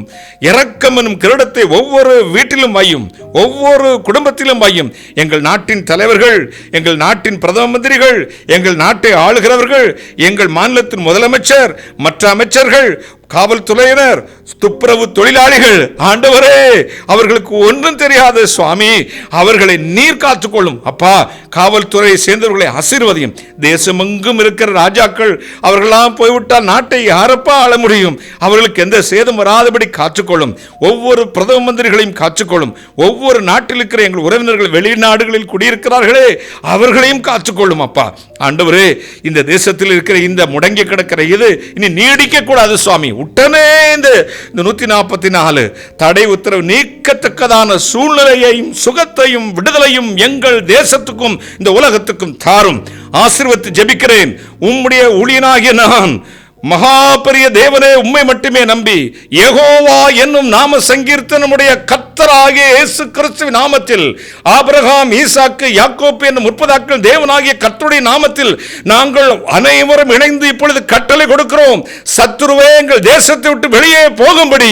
இரக்கம் எனும் கிரீடத்தை ஒவ்வொரு வீட்டிலும் வையும், ஒவ்வொரு குடும்பத்திலும் வையும். எங்கள் நாட்டின் தலைவர்கள், எங்கள் நாட்டின் பிரதம மந்திரிகள், எங்கள் நாட்டை ஆளுகிறவர்கள், எங்கள் மாநிலத்தின் முதலமைச்சர், மற்ற அமைச்சர்கள், காவல்துறையினர், துப்புரவு தொழிலாளிகள், ஆண்டவரே அவர்களுக்கு ஒன்றும் தெரியாது சுவாமி. அவர்களை நீர் காத்துக்கொள்ளும் அப்பா. காவல்துறையை சேர்ந்தவர்களை ஆசீர்வதியும். தேசமெங்கும் இருக்கிற ராஜாக்கள் அவர்களெல்லாம் போய்விட்டால் நாட்டை யாரப்பா ஆள முடியும்? அவர்களுக்கு எந்த சேதம் வராதபடி காத்துக்கொள்ளும். ஒவ்வொரு பிரதம மந்திரிகளையும் காத்துக்கொள்ளும். ஒவ்வொரு நாட்டில் இருக்கிற எங்கள் உறவினர்கள் வெளிநாடுகளில் குடியிருக்கிறார்களே, அவர்களையும் காத்துக்கொள்ளும் அப்பா. ஆண்டவரே, இந்த தேசத்தில் இருக்கிற இந்த முடங்கி கிடக்கிற இது இனி நீடிக்க கூடாது சுவாமி. உடனே இந்த 144 தடை உத்தரவு நீக்கத்தக்கதான சூழ்நிலையையும் சுகத்தையும் விடுதலையும் எங்கள் தேசத்துக்கும் இந்த உலகத்துக்கும் தாரும். ஆசீர்வதித்து ஜெபிக்கிறேன். உம்முடைய ஊழியனாகிய நான் மகா பெரிய தேவனே, உம்மை மட்டுமே நம்பி யெகோவா என்னும் நாம சங்கீர்த்தனமுடைய கர்த்தர் கர்த்தராகிய இயேசு கிறிஸ்துவின் நாமத்தில் ஆபிரகாம், ஈசாக்கு, யாக்கோப்பு என்னும் முற்பதாக்கள் தேவனாகிய கர்த்தருடைய நாமத்தில் நாங்கள் அனைவரும் இணைந்து இப்பொழுது கட்டளை கொடுக்கிறோம். சத்துருவே எங்கள் தேசத்தை விட்டு வெளியே போகும்படி,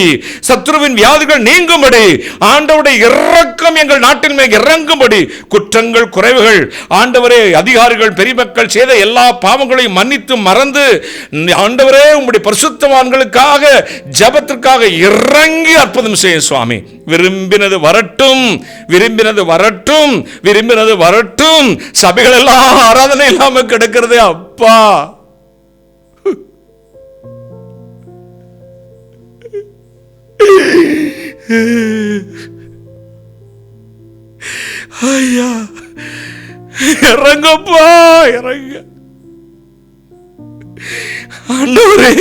சத்துருவின் வியாதிகள் நீங்கும்படி, ஆண்டவருடைய இரக்கம் எங்கள் நாட்டின் மேல் இறங்கும்படி, குற்றங்கள் குறைவுகள் ஆண்டவரே அதிகாரிகள் பெரியமக்கள் செய்த எல்லா பாவங்களையும் மன்னித்து மறந்து ஆண்டவரே உம்முடைய பரிசுத்தவான்களுக்காக ஜெபத்திற்காக இறங்கி அற்புதம் செய்யும் சுவாமி. விரும்பினது வரட்டும், விரும்பினது வரட்டும், விரும்பினது வரட்டும். சபைகள் எல்லாம் ஆராதனை இல்லாம கிடக்கிறது அப்பா. ஐயா இறங்கப்பா, இறங்க ஆண்டவரே.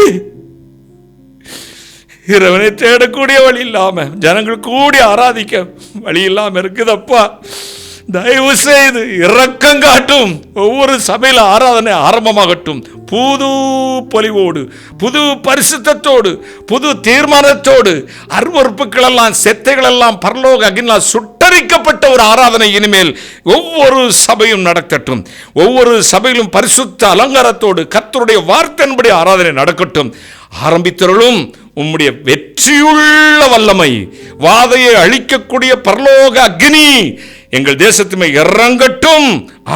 இறைவனை தேடக்கூடிய வழி இல்லாம, ஜனங்கள் கூடி ஆராதிக்க வழி இல்லாம இருக்குதப்பா. தயவு செய்து இரக்கம் காட்டும். ஒவ்வொரு சபையில் ஆராதனை ஆரம்பமாகட்டும் புது பொலிவோடு, புது பரிசுத்தத்தோடு, புது தீர்மானத்தோடு. அருவறுப்புகள் எல்லாம், செத்தைகள் எல்லாம் பரலோக அக்கினியால் சுட்டரிக்கப்பட்ட ஒரு ஆராதனை இனிமேல் ஒவ்வொரு சபையும் நடத்தட்டும். ஒவ்வொரு சபையிலும் பரிசுத்த அலங்காரத்தோடு கர்த்தருடைய வார்த்தையின்படி ஆராதனை நடக்கட்டும். ஆரம்பித்தவர்களும் உம்முடைய வெற்றியுள்ள வல்லமை, வாதையை அழிக்கக்கூடிய பரலோக அக்னி எங்கள் தேசத்துமே இறங்கட்டும்.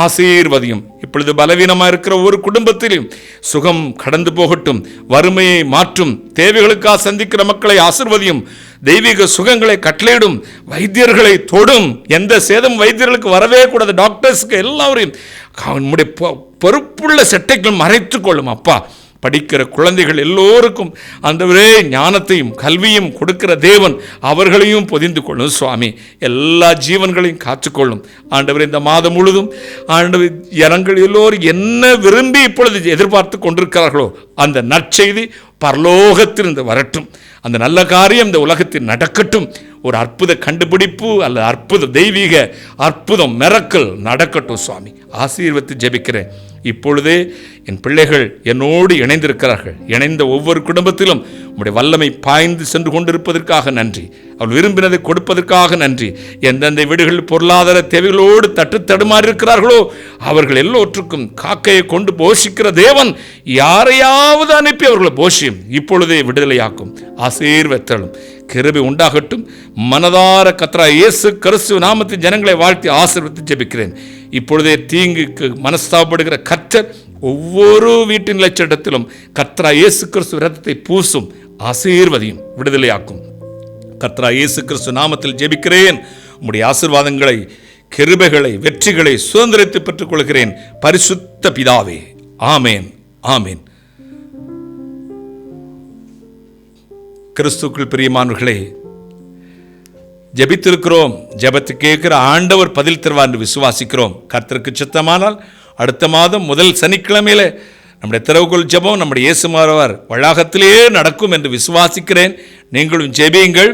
ஆசீர்வதியும். இப்பொழுது பலவீனமாக இருக்கிற ஒரு குடும்பத்திலும் சுகம் கடந்து போகட்டும். வறுமையை மாற்றும். தேவைகளுக்காக சந்திக்கிற மக்களை ஆசீர்வதியும். தெய்வீக சுகங்களை கட்டளையிடும். வைத்தியர்களை தொடும். எந்த சேதம் வைத்தியர்களுக்கு வரவே கூடாது. டாக்டர்ஸுக்கு எல்லாரையும் நம்முடைய பொறுப்புள்ள செட்டைகள் மறைத்துக் கொள்ளும் அப்பா. படிக்கிற குழந்தைகள் எல்லோருக்கும் ஆண்டவரே ஞானத்தையும் கல்வியும் கொடுக்கிற தேவன் அவர்களையும் பொதிந்து கொள்ளும் சுவாமி. எல்லா ஜீவன்களையும் காத்துக்கொள்ளும் ஆண்டவரே. இந்த மாதம் முழுதும் ஆண்டவர் ஜனங்கள் எல்லோரும் என்ன விரும்பி இப்பொழுது எதிர்பார்த்து கொண்டிருக்கிறார்களோ அந்த நற்செய்தி பரலோகத்திலிருந்து வரட்டும். அந்த நல்ல காரியம் இந்த உலகத்தில் நடக்கட்டும். ஒரு அற்புத கண்டுபிடிப்பு அல்லது அற்புத தெய்வீக அற்புதம் மிரக்கல் நடக்கட்டும் சுவாமி. ஆசீர்வதித்து ஜெபிக்கிறேன். இப்பொழுதே என் பிள்ளைகள் என்னோடு இணைந்திருக்கிறார்கள். இணைந்த ஒவ்வொரு குடும்பத்திலும் உம்முடைய வல்லமை பாய்ந்து சென்று கொண்டிருப்பதற்காக நன்றி. அவள் விரும்பினதை கொடுப்பதற்காக நன்றி. எந்தெந்த வீடுகளில் பொருளாதார தேவைகளோடு தட்டுத்தடுமாறி இருக்கிறார்களோ அவர்கள் எல்லோருக்கும் காக்கையை கொண்டு போஷிக்கிற தேவன் யாரையாவது அனுப்பி அவர்களை போஷியும் இப்பொழுதே விடுதலையாக்கும். ஆசீர்வதித்தலும் கிருபை உண்டாகட்டும். மனதார கர்த்தராகிய இயேசு கிறிஸ்து நாமத்தில் ஜனங்களை வாழ்த்தி ஆசீர்வதித்து ஜெபிக்கிறேன். இப்பொழுதே தீங்குக்கு மனஸ்தாபப்படுகிற கர்த்தர் ஒவ்வொரு வீட்டின் நிலச்சட்டத்திலும் கர்த்தராகிய இயேசு கிறிஸ்து இரத்தத்தை பூசும். ஆசீர்வதியும், விடுதலையாக்கும். கர்த்தராகிய இயேசு கிறிஸ்து நாமத்தில் ஜெபிக்கிறேன். உம்முடைய ஆசீர்வாதங்களை, கிருபைகளை, வெற்றிகளை சுதந்திரித்து பெற்றுக் கொள்கிறேன். பரிசுத்த பிதாவே, ஆமேன், ஆமேன். கிறிஸ்துக்குள் பிரியமானவர்களே, ஜெபித்திருக்கிறோம். ஜெபத்தை கேட்கிற ஆண்டவர் பதில் தருவார் என்று விசுவாசிக்கிறோம். கர்த்தருக்கு சித்தமானால் அடுத்த மாதம் முதல் சனிக்கிழமையில நம்முடைய திறவுகோல் ஜெபம் நம்முடைய இயேசுமாரவர் வளாகத்திலேயே நடக்கும் என்று விசுவாசிக்கிறேன். நீங்களும் ஜெபியுங்கள்.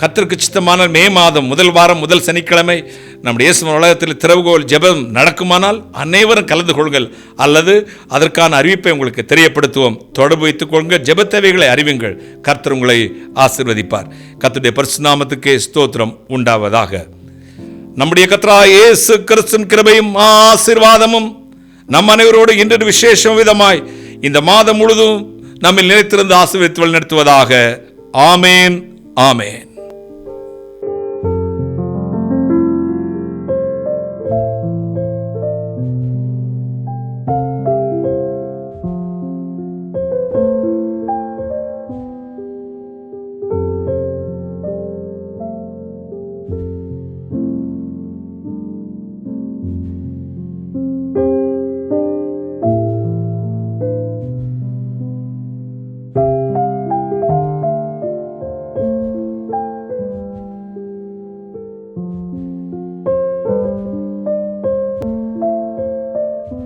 கர்த்தருக்கு சித்தமானால் மே மாதம் முதல் வாரம் முதல் சனிக்கிழமை நம்முடைய இயேசுமார் வளாகத்தில் திறவுகோல் ஜெபம் நடக்குமானால் அனைவரும் கலந்து கொள்ளுங்கள். அல்லது அதற்கான அறிவிப்பை உங்களுக்கு தெரியப்படுத்துவோம். தொடர்பு வைத்துக் கொள்ளுங்கள். ஜெப தேவைகளை அறிவுங்கள். கர்த்தர் உங்களை ஆசீர்வதிப்பார். கர்த்தருடைய பரிசுத்த நாமத்துக்கே ஸ்தோத்திரம் உண்டாவதாக. நம்முடைய கர்த்தராகிய இயேசு கிறிஸ்துவின் கிருபையும் ஆசீர்வாதமும் நம் அனைவரோடு இன்று விசேஷ விதமாய் இந்த மாதம் முழுதும் நம்மில் நிலைத்திருந்து ஆசீர்வதித்து வழிநடத்துவதாக. ஆமேன், ஆமேன்.